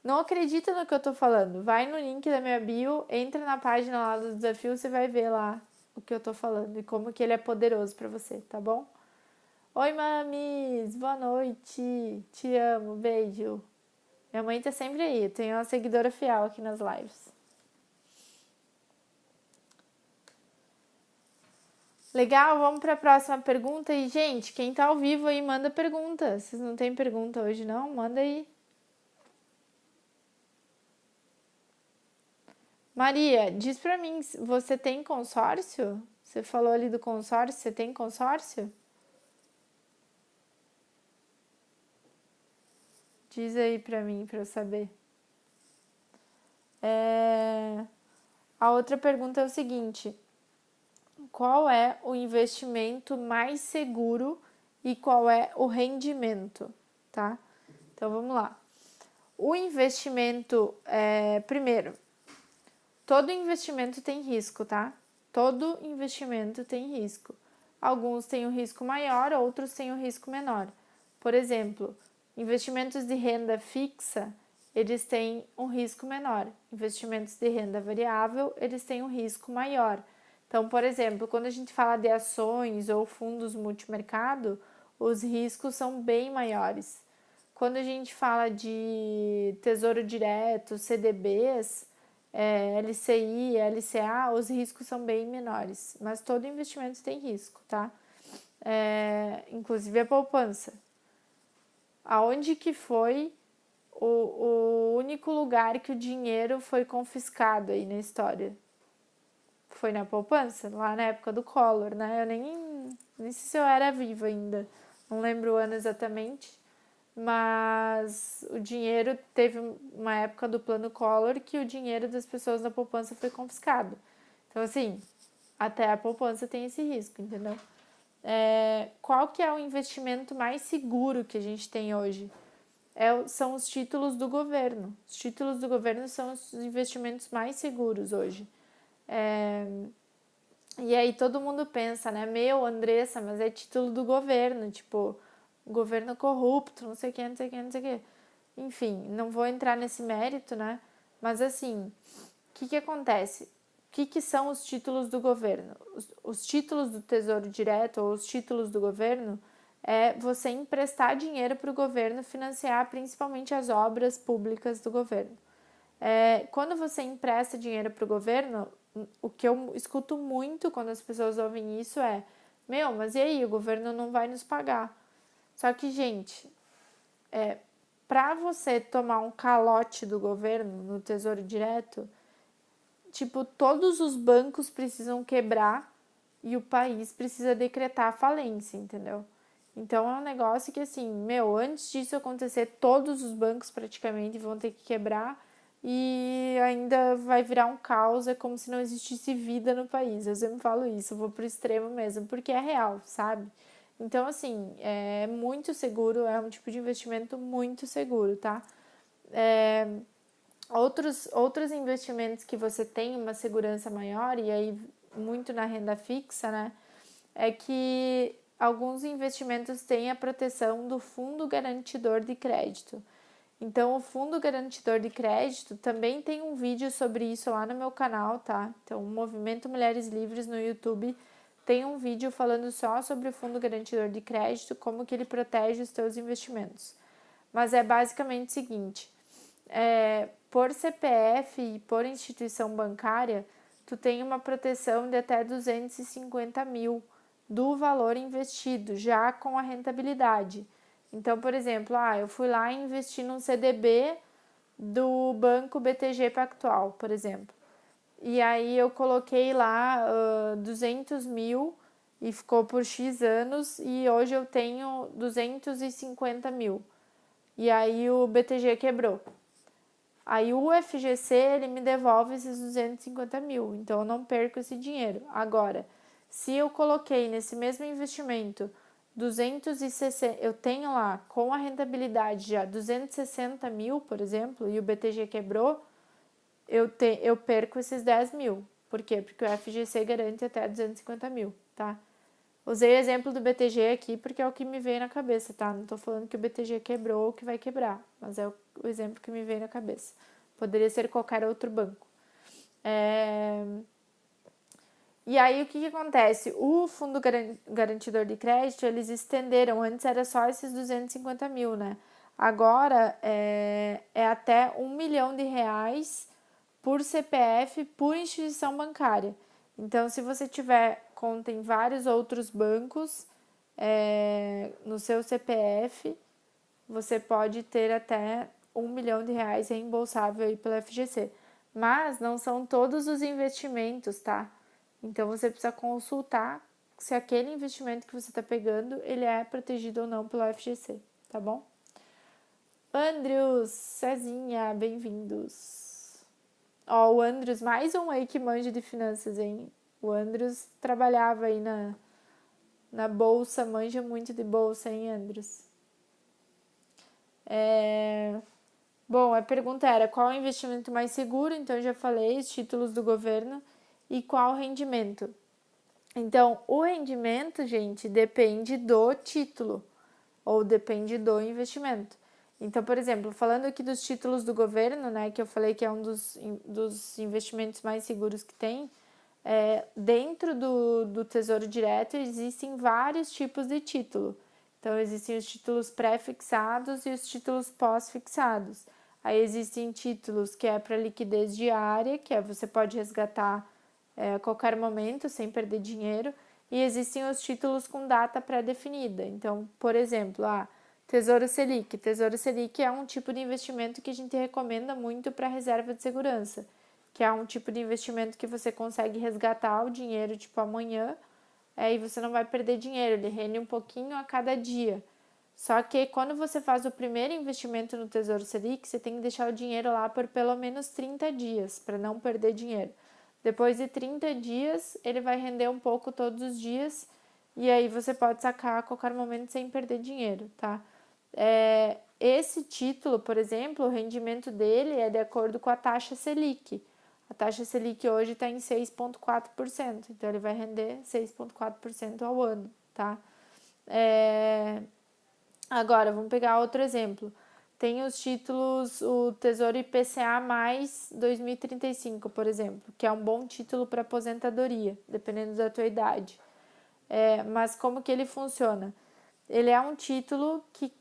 Não acredita no que eu tô falando. Vai no link da minha bio, entra na página lá do desafio, você vai ver lá o que eu tô falando e como que ele é poderoso para você, tá bom? Oi, mamis! Boa noite! Te amo, beijo! Minha mãe tá sempre aí, tenho uma seguidora fiel aqui nas lives. Legal, vamos para a próxima pergunta. E, gente, quem tá ao vivo aí, manda pergunta. Vocês não tem pergunta hoje, não? Manda aí. Maria, diz pra mim, você tem consórcio? Você falou ali do consórcio, você tem consórcio? Diz aí pra mim, pra eu saber. A outra pergunta é o seguinte: qual é o investimento mais seguro e qual é o rendimento, tá? Então vamos lá. O investimento, primeiro, todo investimento tem risco, tá? Todo investimento tem risco. Alguns têm um risco maior, outros têm um risco menor. Por exemplo, investimentos de renda fixa, eles têm um risco menor. Investimentos de renda variável, eles têm um risco maior. Então, por exemplo, quando a gente fala de ações ou fundos multimercado, os riscos são bem maiores. Quando a gente fala de tesouro direto, CDBs, LCI, LCA, os riscos são bem menores, mas todo investimento tem risco, tá? Inclusive a poupança. Aonde que foi o único lugar que o dinheiro foi confiscado aí na história? Foi na poupança, lá na época do Collor, né? Eu nem sei se eu era viva ainda, não lembro o ano exatamente, mas o dinheiro teve uma época do plano Collor que o dinheiro das pessoas da poupança foi confiscado. Então, assim, até a poupança tem esse risco, entendeu? Qual que é o investimento mais seguro que a gente tem hoje? São os títulos do governo. Os títulos do governo são os investimentos mais seguros hoje. E aí todo mundo pensa, né? Andressa, mas é título do governo, tipo, governo corrupto, não sei o que, não sei o que, não sei o que. Enfim, não vou entrar nesse mérito, né? Mas assim, o que acontece? O que são os títulos do governo? Os títulos do Tesouro Direto ou os títulos do governo é você emprestar dinheiro para o governo financiar principalmente as obras públicas do governo. Quando você empresta dinheiro para o governo, o que eu escuto muito quando as pessoas ouvem isso é: mas e aí, o governo não vai nos pagar? Só que, gente, para você tomar um calote do governo no Tesouro Direto, tipo, todos os bancos precisam quebrar e o país precisa decretar a falência, entendeu? Então é um negócio que, assim, antes disso acontecer, todos os bancos praticamente vão ter que quebrar e ainda vai virar um caos, é como se não existisse vida no país. Eu sempre falo isso, eu vou pro extremo mesmo, porque é real, sabe? Então, assim, é muito seguro, é um tipo de investimento muito seguro, tá? Outros investimentos que você tem uma segurança maior, e aí muito na renda fixa, né? É que alguns investimentos têm a proteção do Fundo Garantidor de Crédito. Então, o Fundo Garantidor de Crédito também tem um vídeo sobre isso lá no meu canal, tá? Então, o Movimento Mulheres Livres no YouTube tem um vídeo falando só sobre o Fundo Garantidor de Crédito, como que ele protege os teus investimentos. Mas é basicamente o seguinte, por CPF e por instituição bancária, tu tem uma proteção de até 250 mil do valor investido, já com a rentabilidade. Então, por exemplo, eu fui lá e investi num CDB do Banco BTG Pactual, por exemplo. E aí eu coloquei lá 200 mil e ficou por X anos e hoje eu tenho 250 mil. E aí o BTG quebrou. Aí o FGC ele me devolve esses 250 mil, então eu não perco esse dinheiro. Agora, se eu coloquei nesse mesmo investimento 260, eu tenho lá com a rentabilidade já 260 mil, por exemplo, e o BTG quebrou, eu perco esses 10 mil. Por quê? Porque o FGC garante até 250 mil, tá? Usei o exemplo do BTG aqui porque é o que me veio na cabeça, tá? Não tô falando que o BTG quebrou ou que vai quebrar, mas é o exemplo que me veio na cabeça. Poderia ser qualquer outro banco. E aí, o que acontece? O Fundo Garantidor de Crédito, eles estenderam. Antes era só esses 250 mil, né? Agora é até R$1 milhão por CPF, por instituição bancária. Então, se você tiver conta em vários outros bancos, no seu CPF, você pode ter até R$1 milhão reembolsável aí pelo FGC. Mas não são todos os investimentos, tá? Então, você precisa consultar se aquele investimento que você está pegando, ele é protegido ou não pelo FGC, tá bom? Andrews, Cezinha, bem-vindos. O Andrews, mais um aí que manja de finanças, hein? O Andrews trabalhava aí na bolsa, manja muito de bolsa, hein, Andrews? Bom, a pergunta era qual é o investimento mais seguro? Então, eu já falei, os títulos do governo. E qual o rendimento? Então, o rendimento, gente, depende do título ou depende do investimento. Então, por exemplo, falando aqui dos títulos do governo, né, que eu falei que é um dos investimentos mais seguros que tem, dentro do Tesouro Direto existem vários tipos de título. Então, existem os títulos pré-fixados e os títulos pós-fixados. Aí existem títulos que é para liquidez diária, que você pode resgatar a qualquer momento sem perder dinheiro. E existem os títulos com data pré-definida. Então, por exemplo, Tesouro Selic. Tesouro Selic é um tipo de investimento que a gente recomenda muito para reserva de segurança, que é um tipo de investimento que você consegue resgatar o dinheiro tipo amanhã, e você não vai perder dinheiro, ele rende um pouquinho a cada dia. Só que quando você faz o primeiro investimento no Tesouro Selic, você tem que deixar o dinheiro lá por pelo menos 30 dias, para não perder dinheiro. Depois de 30 dias, ele vai render um pouco todos os dias, e aí você pode sacar a qualquer momento sem perder dinheiro, tá? Esse título, por exemplo, o rendimento dele é de acordo com a taxa Selic. A taxa Selic hoje está em 6,4%, então ele vai render 6,4% ao ano, tá? Agora, vamos pegar outro exemplo. Tem os títulos, o Tesouro IPCA mais 2035, por exemplo, que é um bom título para aposentadoria, dependendo da tua idade. Mas como que ele funciona? Ele é um título que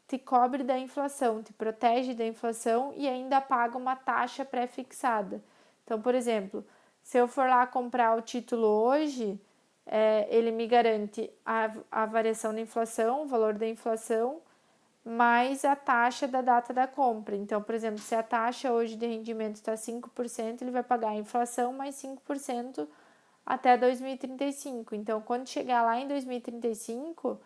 te cobre da inflação, te protege da inflação e ainda paga uma taxa pré-fixada. Então, por exemplo, se eu for lá comprar o título hoje, ele me garante a variação da inflação, o valor da inflação, mais a taxa da data da compra. Então, por exemplo, se a taxa hoje de rendimento está 5%, ele vai pagar a inflação mais 5% até 2035. Então, quando chegar lá em 2035,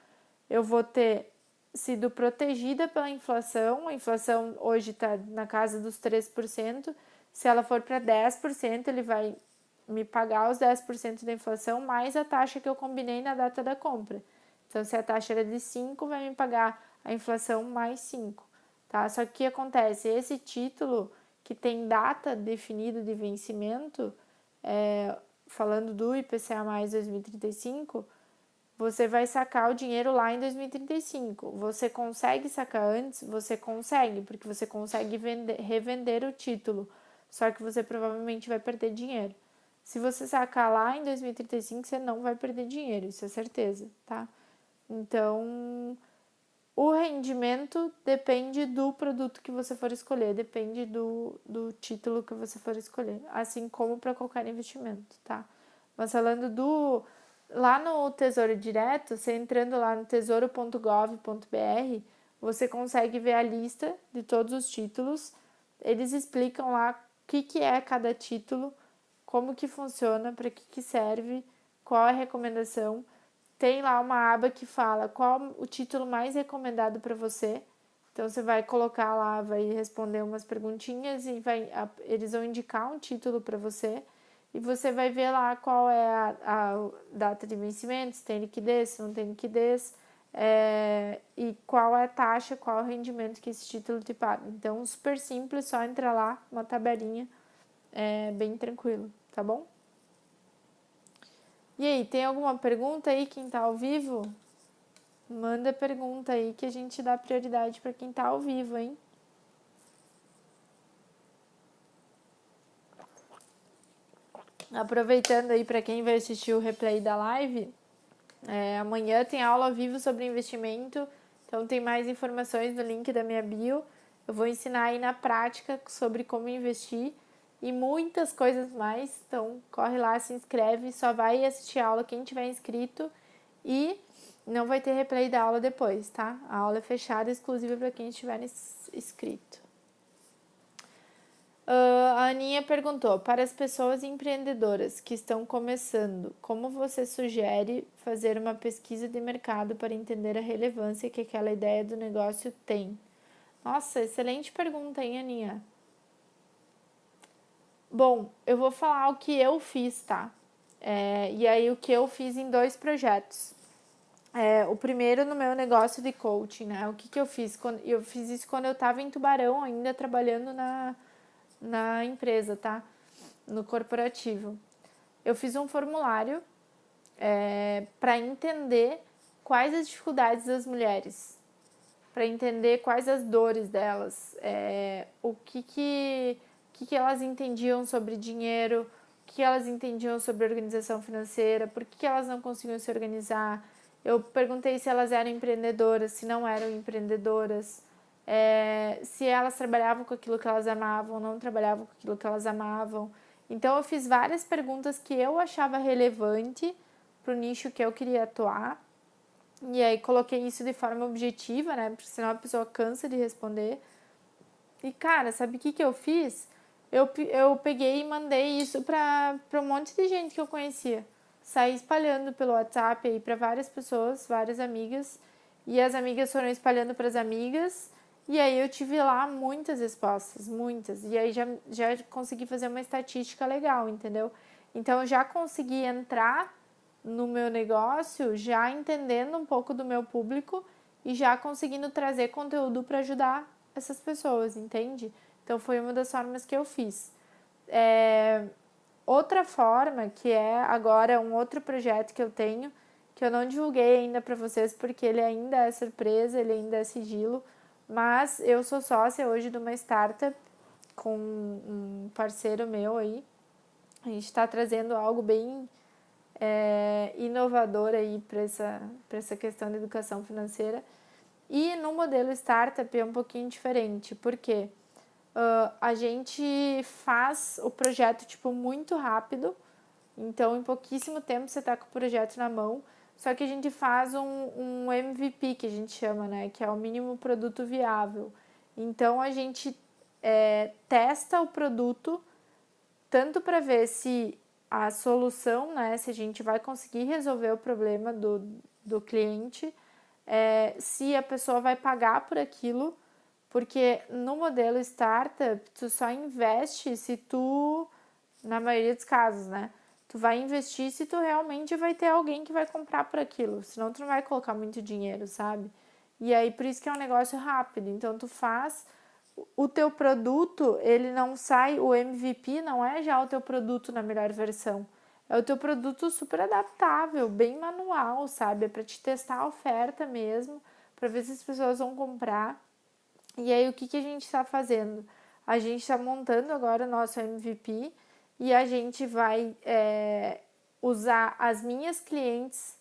eu vou ter sido protegida pela inflação. A inflação hoje está na casa dos 3%. Se ela for para 10%, ele vai me pagar os 10% da inflação mais a taxa que eu combinei na data da compra. Então, se a taxa era de 5, vai me pagar a inflação mais 5, tá? Só que o que acontece? Esse título que tem data definida de vencimento, falando do IPCA mais 2035, você vai sacar o dinheiro lá em 2035. Você consegue sacar antes? Você consegue, porque você consegue revender o título. Só que você provavelmente vai perder dinheiro. Se você sacar lá em 2035, você não vai perder dinheiro, isso é certeza, tá? Então, o rendimento depende do produto que você for escolher, depende do título que você for escolher, assim como para qualquer investimento, tá? Mas falando lá no Tesouro Direto, você entrando lá no tesouro.gov.br, você consegue ver a lista de todos os títulos. Eles explicam lá o que é cada título, como que funciona, para que serve, qual é a recomendação. Tem lá uma aba que fala qual o título mais recomendado para você. Então você vai colocar lá, vai responder umas perguntinhas e eles vão indicar um título para você. E você vai ver lá qual é a data de vencimento, se tem liquidez, se não tem liquidez, e qual é a taxa, qual é o rendimento que esse título te paga. Então, super simples, só entra lá, uma tabelinha, bem tranquilo, tá bom? E aí, tem alguma pergunta aí, quem tá ao vivo? Manda pergunta aí que a gente dá prioridade para quem tá ao vivo, hein? Aproveitando aí para quem vai assistir o replay da live, amanhã tem aula ao vivo sobre investimento, então tem mais informações no link da minha bio. Eu vou ensinar aí na prática sobre como investir e muitas coisas mais. Então corre lá, se inscreve, só vai assistir a aula quem tiver inscrito e não vai ter replay da aula depois, tá? A aula é fechada, exclusiva para quem estiver inscrito. A Aninha perguntou, para as pessoas empreendedoras que estão começando, como você sugere fazer uma pesquisa de mercado para entender a relevância que aquela ideia do negócio tem? Nossa, excelente pergunta, hein, Aninha? Bom, eu vou falar o que eu fiz, tá? E aí o que eu fiz em 2 projetos. O primeiro no meu negócio de coaching, né? O que eu fiz? Eu fiz isso quando eu estava em Tubarão, ainda trabalhando na empresa, tá? No corporativo. Eu fiz um formulário para entender quais as dificuldades das mulheres, para entender quais as dores delas, o que elas entendiam sobre dinheiro, o que elas entendiam sobre organização financeira, por que elas não conseguiam se organizar. Eu perguntei se elas eram empreendedoras, se não eram empreendedoras, se elas trabalhavam com aquilo que elas amavam, não trabalhavam com aquilo que elas amavam. Então eu fiz várias perguntas que eu achava relevante para o nicho que eu queria atuar. E aí coloquei isso de forma objetiva, né? Porque senão a pessoa cansa de responder. E cara, sabe o que eu fiz? Eu peguei e mandei isso para um monte de gente que eu conhecia. Saí espalhando pelo WhatsApp aí para várias pessoas, várias amigas. E as amigas foram espalhando para as amigas. E aí eu tive lá muitas respostas, muitas. E aí já consegui fazer uma estatística legal, entendeu? Então eu já consegui entrar no meu negócio, já entendendo um pouco do meu público e já conseguindo trazer conteúdo para ajudar essas pessoas, entende? Então foi uma das formas que eu fiz. Outra forma, que é agora um outro projeto que eu tenho, que eu não divulguei ainda para vocês porque ele ainda é surpresa, ele ainda é sigilo, mas eu sou sócia hoje de uma startup com um parceiro meu aí. A gente está trazendo algo bem inovador aí para essa questão de educação financeira. E no modelo startup é um pouquinho diferente, porque a gente faz o projeto tipo muito rápido, então em pouquíssimo tempo você está com o projeto na mão, só que a gente faz um MVP que a gente chama, né, que é o mínimo produto viável. Então a gente testa o produto tanto para ver se a solução, né, se a gente vai conseguir resolver o problema do cliente, se a pessoa vai pagar por aquilo, porque no modelo startup tu só investe se tu, na maioria dos casos, né, tu vai investir se tu realmente vai ter alguém que vai comprar por aquilo, senão tu não vai colocar muito dinheiro, sabe? E aí, por isso que é um negócio rápido. Então, tu faz o teu produto, ele não sai, o MVP não é já o teu produto na melhor versão. É o teu produto super adaptável, bem manual, sabe? É para te testar a oferta mesmo, para ver se as pessoas vão comprar. E aí, o que a gente está fazendo? A gente está montando agora o nosso MVP e a gente vai usar as minhas clientes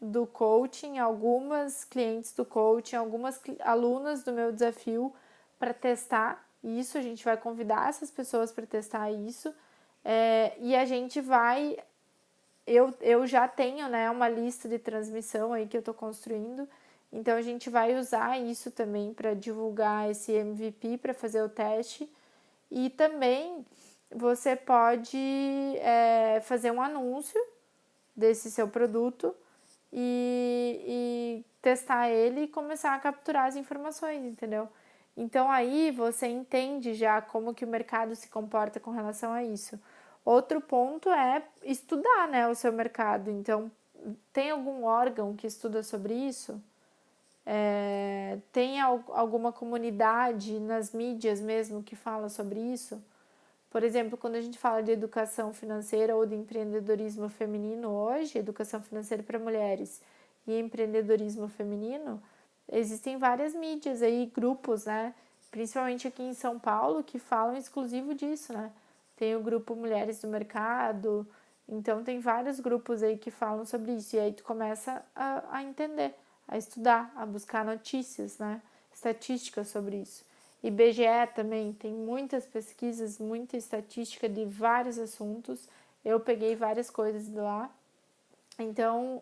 do coaching, algumas clientes do coaching, algumas alunas do meu desafio para testar isso. A gente vai convidar essas pessoas para testar isso e a gente vai. Eu já tenho, né, uma lista de transmissão aí que eu estou construindo, então a gente vai usar isso também para divulgar esse MVP, para fazer o teste. E também você pode fazer um anúncio desse seu produto e testar ele e começar a capturar as informações, entendeu? Então aí você entende já como que o mercado se comporta com relação a isso. Outro ponto é estudar, né, o seu mercado. Então, tem algum órgão que estuda sobre isso? Tem alguma comunidade nas mídias mesmo que fala sobre isso? Por exemplo, quando a gente fala de educação financeira ou de empreendedorismo feminino hoje, educação financeira para mulheres e empreendedorismo feminino, existem várias mídias aí, grupos, né? Principalmente aqui em São Paulo, que falam exclusivo disso, né? Tem o grupo Mulheres do Mercado, então tem vários grupos aí que falam sobre isso. E aí tu começa a entender, a estudar, a buscar notícias, né? Estatísticas sobre isso. IBGE também tem muitas pesquisas, muita estatística de vários assuntos. Eu peguei várias coisas de lá. Então,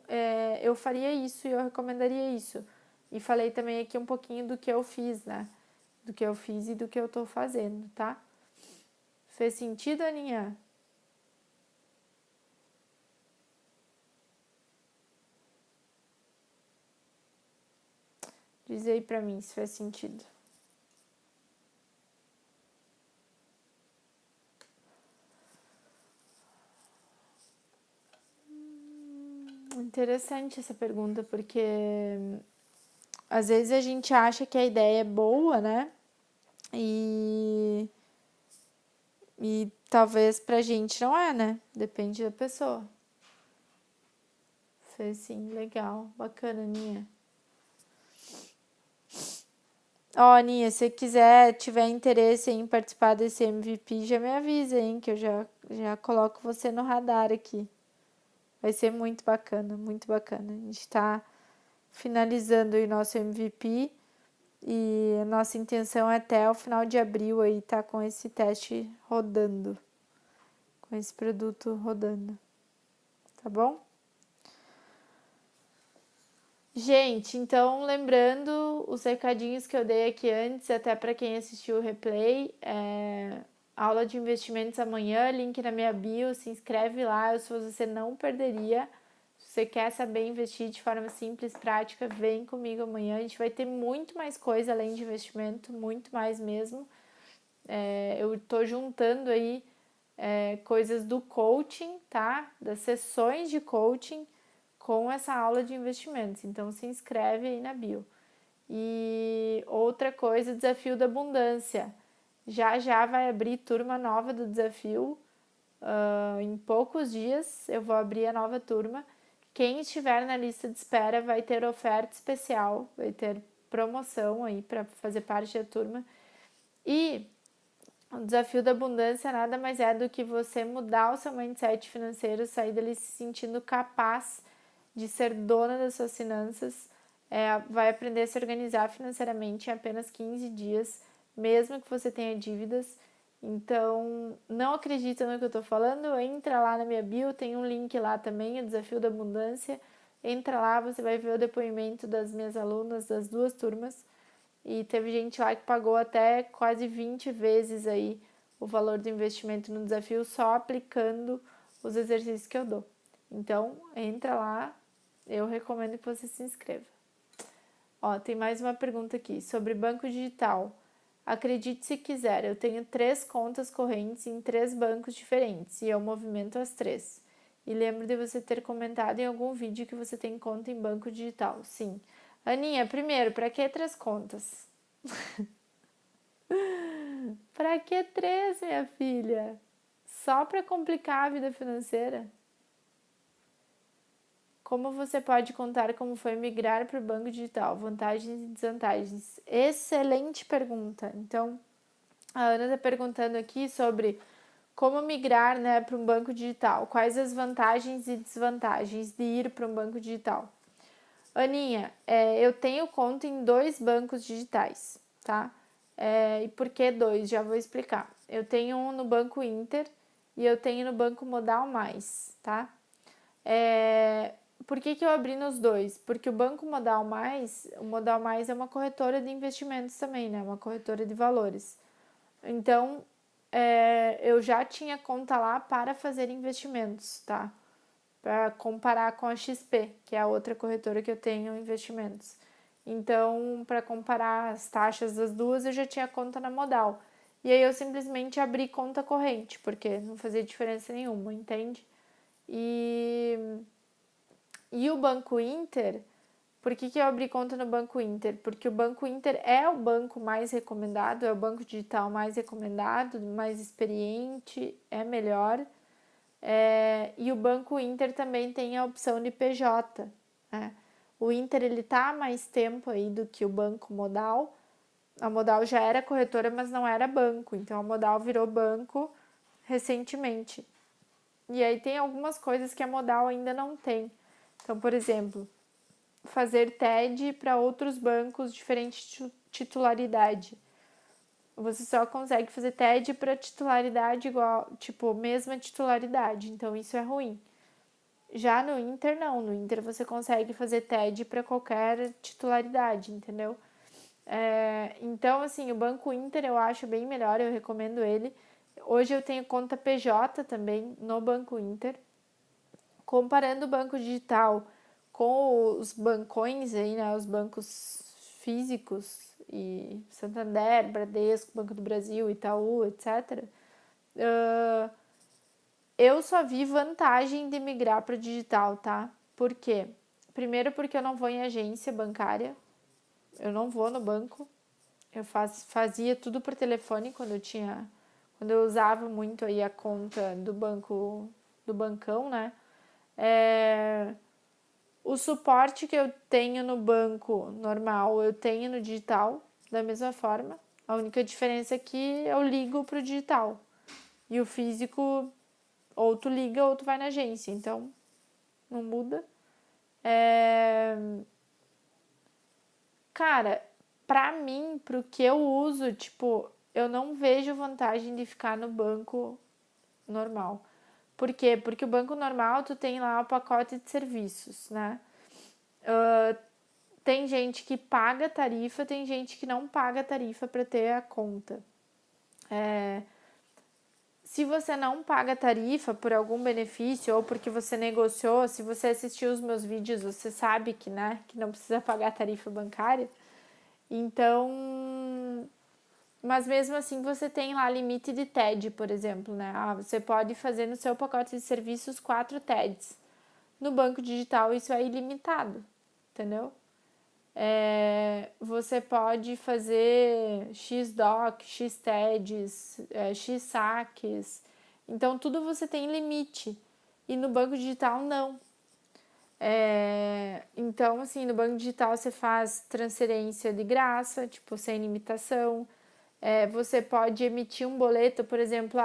eu faria isso e eu recomendaria isso. E falei também aqui um pouquinho do que eu fiz, né? Do que eu fiz e do que eu tô fazendo, tá? Fez sentido, Aninha? Diz aí pra mim se fez sentido. Interessante essa pergunta, porque às vezes a gente acha que a ideia é boa, né? E talvez pra gente não é, né? Depende da pessoa. Fez sim, legal, bacana, Aninha. Ó, Aninha, se quiser, tiver interesse em participar desse MVP, já me avisa, hein? Que eu já coloco você no radar aqui. Vai ser muito bacana, muito bacana. A gente tá finalizando o nosso MVP e a nossa intenção é até o final de abril aí tá com esse teste rodando, com esse produto rodando, tá bom? Gente, então lembrando os recadinhos que eu dei aqui antes, até para quem assistiu o replay, aula de investimentos amanhã, link na minha bio, se inscreve lá, se você não perderia. Se você quer saber investir de forma simples, prática, vem comigo amanhã. A gente vai ter muito mais coisa além de investimento, muito mais mesmo. Eu tô juntando aí coisas do coaching, tá? Das sessões de coaching com essa aula de investimentos. Então se inscreve aí na bio. E outra coisa, desafio da abundância. Já vai abrir turma nova do desafio. Em poucos dias eu vou abrir a nova turma. Quem estiver na lista de espera vai ter oferta especial, vai ter promoção aí para fazer parte da turma. E o desafio da abundância nada mais é do que você mudar o seu mindset financeiro, sair dali se sentindo capaz de ser dona das suas finanças, vai aprender a se organizar financeiramente em apenas 15 dias, mesmo que você tenha dívidas. Então, não acredita no que eu tô falando? Entra lá na minha bio, tem um link lá também, o Desafio da Abundância. Entra lá, você vai ver o depoimento das minhas alunas das duas turmas. E teve gente lá que pagou até quase 20 vezes aí o valor do investimento no desafio só aplicando os exercícios que eu dou. Então, entra lá, eu recomendo que você se inscreva. Ó, tem mais uma pergunta aqui sobre banco digital. Acredite se quiser, eu tenho 3 contas correntes em 3 bancos diferentes e eu movimento as 3. E lembro de você ter comentado em algum vídeo que você tem conta em banco digital. Sim, Aninha, primeiro, para que 3 contas? Para que 3, minha filha? Só para complicar a vida financeira? Como você pode contar como foi migrar para o banco digital? Vantagens e desvantagens? Excelente pergunta. Então, a Ana está perguntando aqui sobre como migrar, né, para um banco digital. Quais as vantagens e desvantagens de ir para um banco digital? Aninha, eu tenho conta em 2 bancos digitais, tá? E por que 2? Já vou explicar. Eu tenho um no Banco Inter e eu tenho no Banco Modal Mais, tá? Por que eu abri nos 2? Porque o o Modal Mais é uma corretora de investimentos também, né? Uma corretora de valores. Então, eu já tinha conta lá para fazer investimentos, tá? Para comparar com a XP, que é a outra corretora que eu tenho investimentos. Então, para comparar as taxas das duas, eu já tinha conta na Modal. E aí eu simplesmente abri conta corrente, porque não fazia diferença nenhuma, entende? E o Banco Inter, por que eu abri conta no Banco Inter? Porque o Banco Inter é o banco mais recomendado, é o banco digital mais recomendado, mais experiente, é melhor. E o Banco Inter também tem a opção de PJ. Né? O Inter ele tá há mais tempo aí do que o Banco Modal. A Modal já era corretora, mas não era banco. Então a Modal virou banco recentemente. E aí tem algumas coisas que a Modal ainda não tem. Então, por exemplo, fazer TED para outros bancos diferente de titularidade. Você só consegue fazer TED para titularidade igual, tipo, mesma titularidade. Então isso é ruim. Já no Inter não, no Inter você consegue fazer TED para qualquer titularidade, entendeu? Então, assim, o Banco Inter eu acho bem melhor, eu recomendo ele. Hoje eu tenho conta PJ também no Banco Inter. Comparando o banco digital com os bancões aí, né, os bancos físicos e Santander, Bradesco, Banco do Brasil, Itaú, etc. Eu só vi vantagem de migrar para o digital, tá? Por quê? Primeiro porque eu não vou em agência bancária, eu não vou no banco, eu fazia tudo por telefone quando eu usava muito aí a conta do banco, do bancão, né? O suporte que eu tenho no banco normal, eu tenho no digital, da mesma forma. A única diferença é que eu ligo pro digital. E o físico, ou tu liga ou tu vai na agência, então não muda. Cara, pra mim, pro que eu uso, tipo, eu não vejo vantagem de ficar no banco normal. Por quê? Porque o banco normal tu tem lá o pacote de serviços, né? Tem gente que paga tarifa, tem gente que não paga tarifa para ter a conta. Se você não paga tarifa por algum benefício ou porque você negociou, se você assistiu os meus vídeos, você sabe que, né, que não precisa pagar tarifa bancária. Então, mas mesmo assim você tem lá limite de TED, por exemplo, né? Você pode fazer no seu pacote de serviços 4 TEDs. No banco digital isso é ilimitado, entendeu? Você pode fazer X-Doc, X-TEDs, X-Saques. Então, tudo você tem limite. E no banco digital, não. Então, assim, no banco digital você faz transferência de graça, tipo, sem limitação. Você pode emitir um boleto, por exemplo,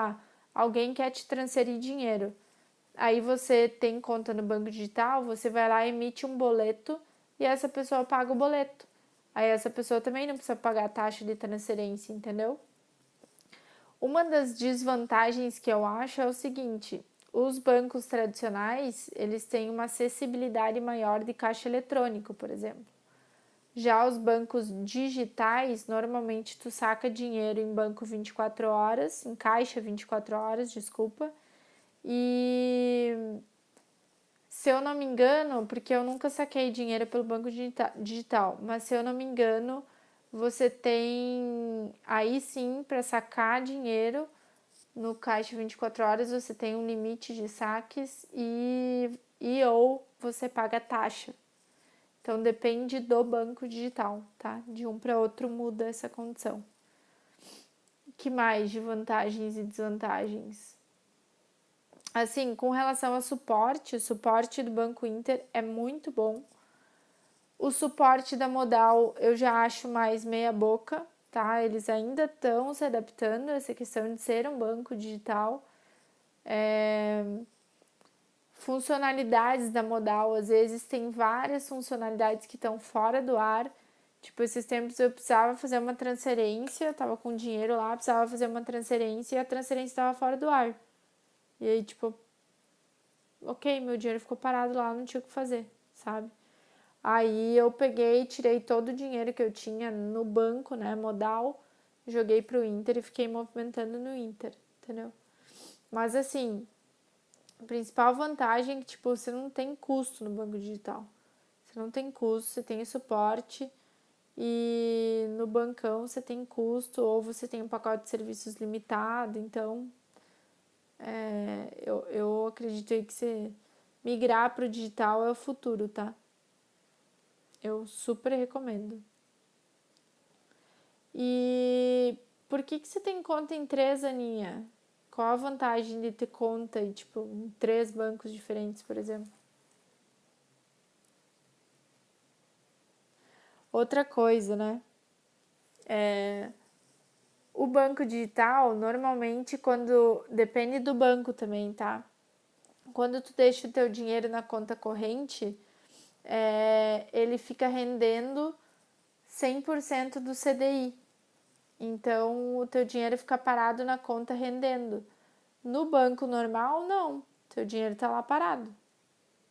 alguém quer te transferir dinheiro. Aí você tem conta no banco digital, você vai lá, emite um boleto e essa pessoa paga o boleto. Aí essa pessoa também não precisa pagar a taxa de transferência, entendeu? Uma das desvantagens que eu acho é o seguinte: os bancos tradicionais, eles têm uma acessibilidade maior de caixa eletrônico, por exemplo. Já os bancos digitais, normalmente tu saca dinheiro em banco 24 horas, em caixa 24 horas, desculpa. E se eu não me engano, porque eu nunca saquei dinheiro pelo banco digital, mas se eu não me engano, você tem aí sim para sacar dinheiro no caixa 24 horas, você tem um limite de saques e ou você paga taxa. Então, depende do banco digital, tá? De um para outro muda essa condição. Que mais de vantagens e desvantagens? Assim, com relação a suporte, o suporte do Banco Inter é muito bom. O suporte da Modal eu já acho mais meia boca, tá? Eles ainda estão se adaptando a essa questão de ser um banco digital. Funcionalidades da Modal, às vezes tem várias funcionalidades que estão fora do ar. Tipo, esses tempos eu precisava fazer uma transferência, tava com dinheiro lá, precisava fazer uma transferência e a transferência estava fora do ar. E aí, tipo, ok, meu dinheiro ficou parado lá, não tinha o que fazer, sabe? Aí eu peguei, tirei todo o dinheiro que eu tinha no banco, né, Modal, joguei pro Inter e fiquei movimentando no Inter, entendeu? Mas assim, a principal vantagem é que, tipo, você não tem custo no banco digital. Você não tem custo, você tem suporte e no bancão você tem custo ou você tem um pacote de serviços limitado. Então, eu acredito aí que você migrar para o digital é o futuro, tá? Eu super recomendo. E por que você tem conta em 3, Aninha? Qual a vantagem de ter conta em, tipo, em 3 bancos diferentes, por exemplo? Outra coisa, né? O banco digital, normalmente, quando... Depende do banco também, tá? Quando tu deixa o teu dinheiro na conta corrente, ele fica rendendo 100% do CDI. Então, o teu dinheiro fica parado na conta rendendo. No banco normal, não. Teu dinheiro tá lá parado.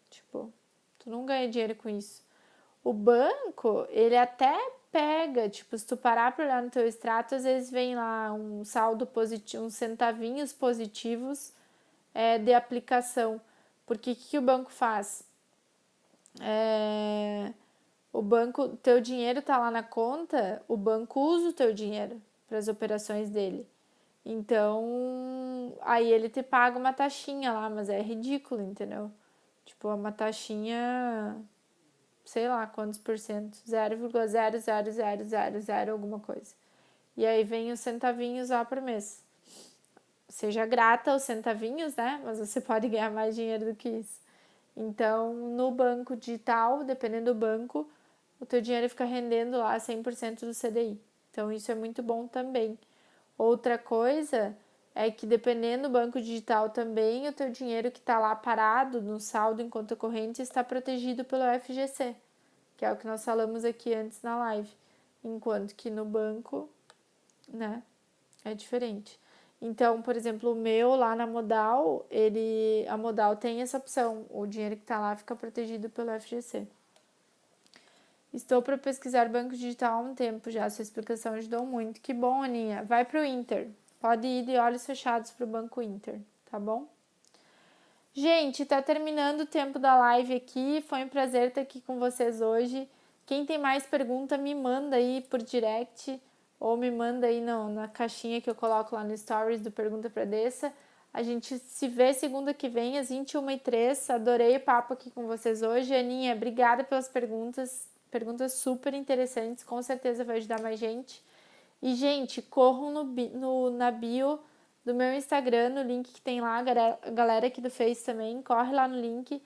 Tipo, tu não ganha dinheiro com isso. O banco, ele até pega, tipo, se tu parar pra olhar no teu extrato, às vezes vem lá um saldo positivo, uns centavinhos positivos de aplicação. Porque o que o banco faz? O banco, teu dinheiro tá lá na conta, o banco usa o teu dinheiro para as operações dele. Então, aí ele te paga uma taxinha lá, mas é ridículo, entendeu? Tipo, é uma taxinha, sei lá quantos por cento, 0,00000 alguma coisa. E aí vem os centavinhos lá por mês. Seja grata aos centavinhos, né? Mas você pode ganhar mais dinheiro do que isso. Então, no banco digital, dependendo do banco, o teu dinheiro fica rendendo lá 100% do CDI. Então, isso é muito bom também. Outra coisa é que dependendo do banco digital também, o teu dinheiro que está lá parado no saldo em conta corrente está protegido pelo FGC, que é o que nós falamos aqui antes na live. Enquanto que no banco, né, é diferente. Então, por exemplo, o meu lá na Modal, a Modal tem essa opção, o dinheiro que está lá fica protegido pelo FGC. Estou para pesquisar banco digital há um tempo já, sua explicação ajudou muito. Que bom, Aninha. Vai para o Inter. Pode ir de olhos fechados para o Banco Inter, tá bom? Gente, tá terminando o tempo da live aqui. Foi um prazer estar aqui com vocês hoje. Quem tem mais pergunta, me manda aí por direct ou me manda aí na caixinha que eu coloco lá no Stories do Pergunta pra Dessa. A gente se vê segunda que vem, às 21h03. Adorei o papo aqui com vocês hoje. Aninha, obrigada pelas perguntas. Perguntas super interessantes. Com certeza vai ajudar mais gente. E, gente, corram na bio do meu Instagram, no link que tem lá, a galera aqui do Face também, corre lá no link.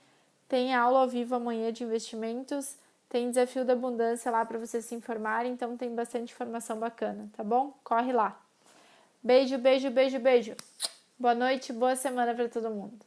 Tem aula ao vivo amanhã de investimentos, tem desafio da abundância lá para vocês se informarem, então tem bastante informação bacana, tá bom? Corre lá. Beijo, beijo, beijo, beijo. Boa noite, boa semana para todo mundo.